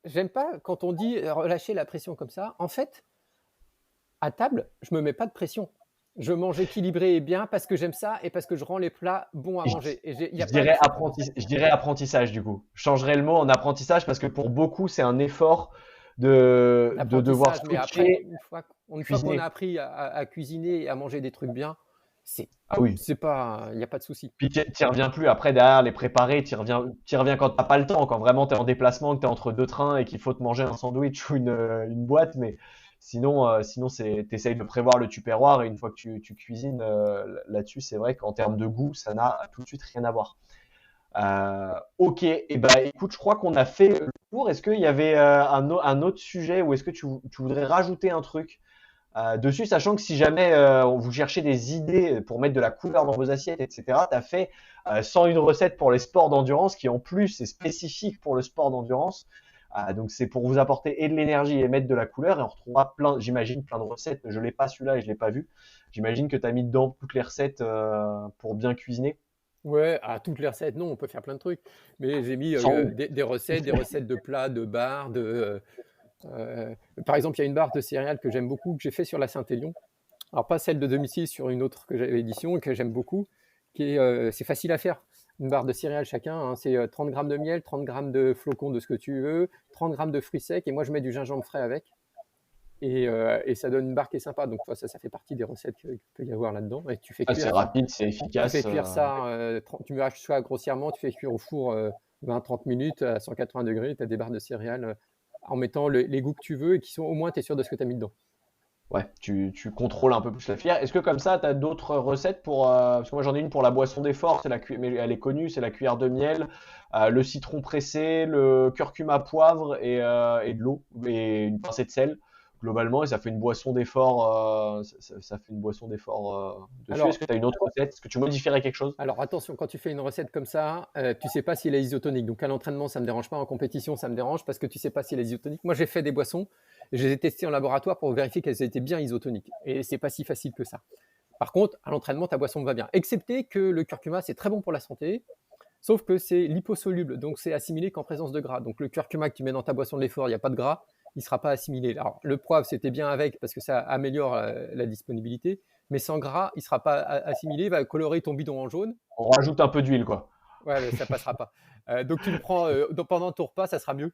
j'aime pas quand on dit relâcher la pression comme ça. En fait, à table, je me mets pas de pression. Je mange équilibré et bien parce que j'aime ça et parce que je rends les plats bons à Je, manger. Et il y je a pas, dirais je dirais apprentissage du coup. Je changerais le mot en apprentissage parce que pour beaucoup, c'est un effort de devoir d'apprentissage, mais après, switcher, une fois qu'on a cuisiner. appris à cuisiner et à manger des trucs bien, c'est, Ah oui. c'est pas, il n'y a pas de souci. Puis t'y reviens plus après derrière les préparer, t'y reviens quand t'as pas le temps, quand vraiment t'es en déplacement, que t'es entre deux trains et qu'il faut te manger un sandwich ou une boîte, mais sinon t'essayes de prévoir le tupperware et une fois que tu cuisines là-dessus, c'est vrai qu'en termes de goût, ça n'a tout de suite rien à voir. Ok, et ben écoute, je crois qu'on a fait le tour. Est-ce qu'il y avait un autre sujet ou est-ce que tu voudrais rajouter un truc dessus, sachant que si jamais vous cherchez des idées pour mettre de la couleur dans vos assiettes, etc., tu as fait 101 recettes pour les sports d'endurance qui en plus est spécifique pour le sport d'endurance. Donc c'est pour vous apporter et de l'énergie et mettre de la couleur et on retrouvera j'imagine plein de recettes. Je l'ai pas celui-là et je l'ai pas vu. J'imagine que tu as mis dedans toutes les recettes pour bien cuisiner. Ouais, à toutes les recettes, non, on peut faire plein de trucs. Mais j'ai mis 101. des recettes de plats, de bars, par exemple, il y a une barre de céréales que j'aime beaucoup, que j'ai fait sur la Saint-Élion. Alors, pas celle de 2006, sur une autre que j'avais édition et que j'aime beaucoup, c'est facile à faire. Une barre de céréales chacun, hein, c'est 30 grammes de miel, 30 grammes de flocons de ce que tu veux, 30 grammes de fruits secs, et moi je mets du gingembre frais avec. Et ça donne une barre qui est sympa. Donc, toi, ça fait partie des recettes qu'il peut y avoir là-dedans. Et tu fais C'est cuire, rapide, c'est tu fais efficace. cuire ça, tu mets ça grossièrement, tu fais cuire au four 20-30 minutes à 180 degrés, tu as des barres de céréales en mettant les goûts que tu veux et qui sont au moins, tu es sûr de ce que tu as mis dedans. Ouais, tu contrôles un peu plus la filière. Est-ce que comme ça, tu as d'autres recettes pour... parce que moi j'en ai une pour la boisson d'effort, mais elle est connue, c'est la cuillère de miel, le citron pressé, le curcuma poivre et de l'eau et une pincée de sel. globalement, et ça fait une boisson d'effort. Ça fait une boisson d'effort dessus. Alors, Est-ce que tu as une autre recette? Est-ce que tu modifierais quelque chose? alors attention, quand tu fais une recette comme ça, tu sais pas si elle est isotonique. Donc à l'entraînement, ça me dérange pas. En compétition, ça me dérange parce que tu sais pas si elle est isotonique. Moi, j'ai fait des boissons, je les ai testées en laboratoire pour vérifier qu'elles étaient bien isotoniques. Et c'est pas si facile que ça. Par contre, à l'entraînement, ta boisson va bien. Excepté que le curcuma, c'est très bon pour la santé. Sauf que c'est liposoluble, donc c'est assimilé qu'en présence de gras. Donc le curcuma que tu mets dans ta boisson de l'effort, il n'y a pas de gras, il ne sera pas assimilé. Alors le poivre, c'était bien avec parce que ça améliore la disponibilité, mais sans gras, il ne sera pas assimilé, il va colorer ton bidon en jaune. On rajoute un peu d'huile, quoi. Ouais, mais ça ne passera pas. Donc tu le prends pendant ton repas, ça sera mieux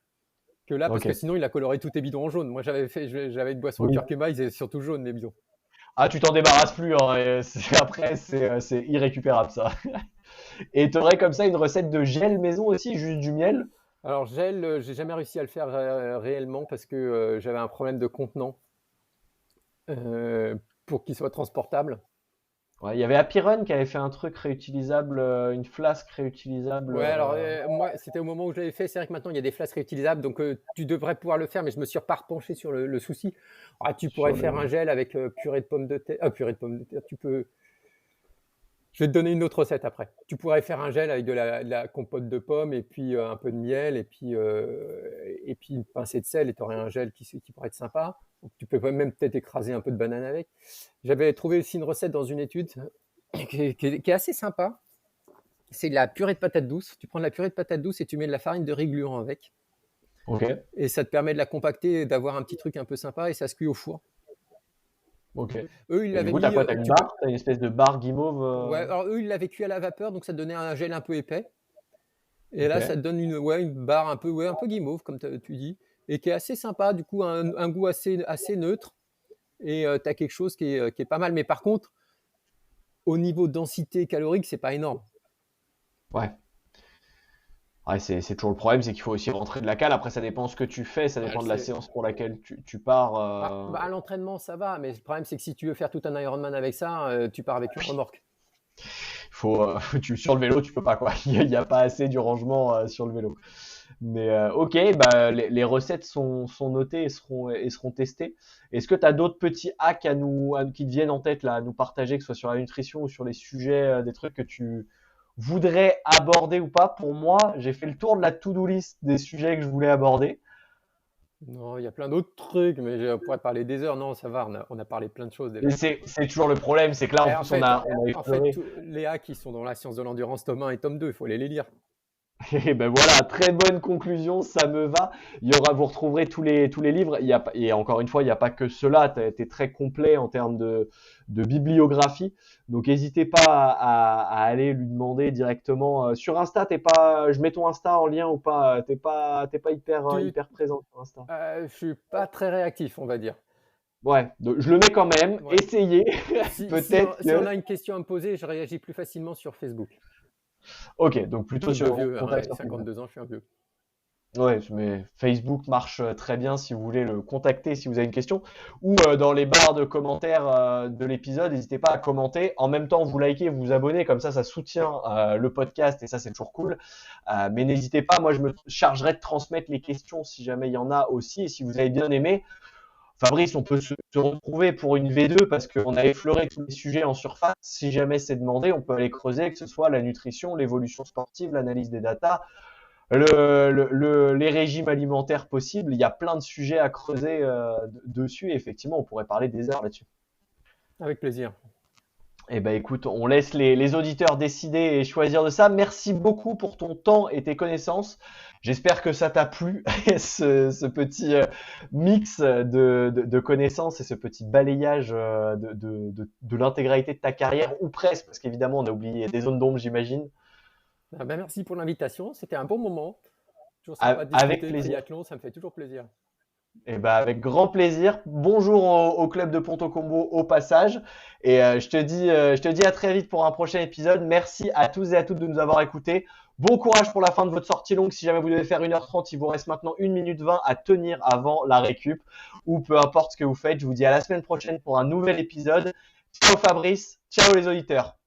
que là, parce Ok. que sinon il a coloré tous tes bidons en jaune. Moi j'avais une boisson au Oui. curcuma, ils étaient surtout jaunes les bidons. Ah, tu t'en débarrasses plus, hein, et après, c'est irrécupérable, ça. Et tu aurais comme ça une recette de gel maison aussi, juste du miel? Alors gel, j'ai jamais réussi à le faire réellement parce que j'avais un problème de contenant pour qu'il soit transportable. Ouais, il y avait Happy Run qui avait fait un truc réutilisable, une flasque réutilisable. Ouais, alors moi, c'était au moment où je l'avais fait. C'est vrai que maintenant, il y a des flasques réutilisables, donc tu devrais pouvoir le faire, mais je me suis pas repenché sur le souci. Ah, tu pourrais faire un gel avec purée de pommes de terre. Purée de pommes de terre, tu peux. Je vais te donner une autre recette après. Tu pourrais faire un gel avec de la compote de pommes et puis un peu de miel et puis une pincée de sel et tu aurais un gel qui pourrait être sympa. Donc, tu peux même peut-être écraser un peu de banane avec. J'avais trouvé aussi une recette dans une étude qui est assez sympa. C'est de la purée de patates douces. Tu prends de la purée de patates douces et tu mets de la farine de riz gluant avec. Ok, Et ça te permet de la compacter et d'avoir un petit truc un peu sympa et ça se cuit au four. ok. Eux, ils Et du l'avaient coup, mis. t'as quoi? T'as une barre? T'as une espèce de barre guimauve? Ouais, alors eux, ils l'avaient cuit à la vapeur, donc ça te donnait un gel un peu épais. Et Ok. là, ça te donne une barre un peu guimauve, comme tu dis, et qui est assez sympa, du coup, un goût assez neutre. Et tu as quelque chose qui est pas mal. Mais par contre, au niveau densité calorique, c'est pas énorme. Ouais. Ouais, c'est toujours le problème, c'est qu'il faut aussi rentrer de la cale. Après, ça dépend ce que tu fais, ça dépend de la séance pour laquelle tu pars. À l'entraînement, ça va, mais le problème, c'est que si tu veux faire tout un Ironman avec ça, tu pars avec une remorque. Sur le vélo, tu peux pas, quoi. Il y a pas assez du rangement sur le vélo. Mais ok, bah, les recettes sont notées et seront testées. Est-ce que tu as d'autres petits hacks qui te viennent en tête là, à nous partager, que ce soit sur la nutrition ou sur les sujets, des trucs que tu voudrais aborder ou pas? Pour moi, j'ai fait le tour de la to-do list des sujets que je voulais aborder. Non, il y a plein d'autres trucs, mais je pourrais parler des heures. Non, ça va, on a parlé plein de choses déjà. Et c'est toujours le problème, c'est que là, en plus, on a exploré. Les hacks qui sont dans la science de l'endurance, tome 1 et tome 2, il faut aller les lire. Et ben voilà, très bonne conclusion, ça me va. Vous retrouverez tous les livres. Et encore une fois, il n'y a pas que cela. Tu as été très complet en termes de bibliographie. Donc, n'hésitez pas à aller lui demander directement sur Insta. Je mets ton Insta en lien ou pas? T'es pas hyper présent sur Insta. Je suis pas très réactif, on va dire. Ouais, donc je le mets quand même. Ouais. Essayez. Peut-être si on a une question à me poser, je réagis plus facilement sur Facebook. Ok, donc plutôt sur vieux, contact sur 52 ans, je suis un vieux. Ouais, mais Facebook marche très bien si vous voulez le contacter, si vous avez une question. Ou dans les barres de commentaires de l'épisode, n'hésitez pas à commenter. En même temps, vous likez, vous abonnez, comme ça soutient le podcast et ça, c'est toujours cool. Mais n'hésitez pas, moi, je me chargerai de transmettre les questions si jamais il y en a aussi. Et si vous avez bien aimé, Fabrice, on peut se retrouver pour une V2 parce qu'on a effleuré tous les sujets en surface. Si jamais c'est demandé, on peut aller creuser, que ce soit la nutrition, l'évolution sportive, l'analyse des datas, les régimes alimentaires possibles. Il y a plein de sujets à creuser dessus et effectivement, on pourrait parler des heures là-dessus. Avec plaisir. Eh ben écoute, on laisse les auditeurs décider et choisir de ça. Merci beaucoup pour ton temps et tes connaissances. J'espère que ça t'a plu, ce petit mix de connaissances et ce petit balayage de l'intégralité de ta carrière, ou presque, parce qu'évidemment, on a oublié des zones d'ombre, j'imagine. Merci pour l'invitation, c'était un bon moment. Toujours sympa de Avec discuter plaisir. triathlon, ça me fait toujours plaisir. Eh ben, avec grand plaisir. Bonjour au club de Ponto Combo au passage. Et je te dis à très vite pour un prochain épisode. Merci à tous et à toutes de nous avoir écoutés. Bon courage pour la fin de votre sortie longue. Si jamais vous devez faire 1h30, il vous reste maintenant 1 minute 20 à tenir avant la récup. Ou peu importe ce que vous faites. Je vous dis à la semaine prochaine pour un nouvel épisode. Ciao Fabrice. Ciao les auditeurs.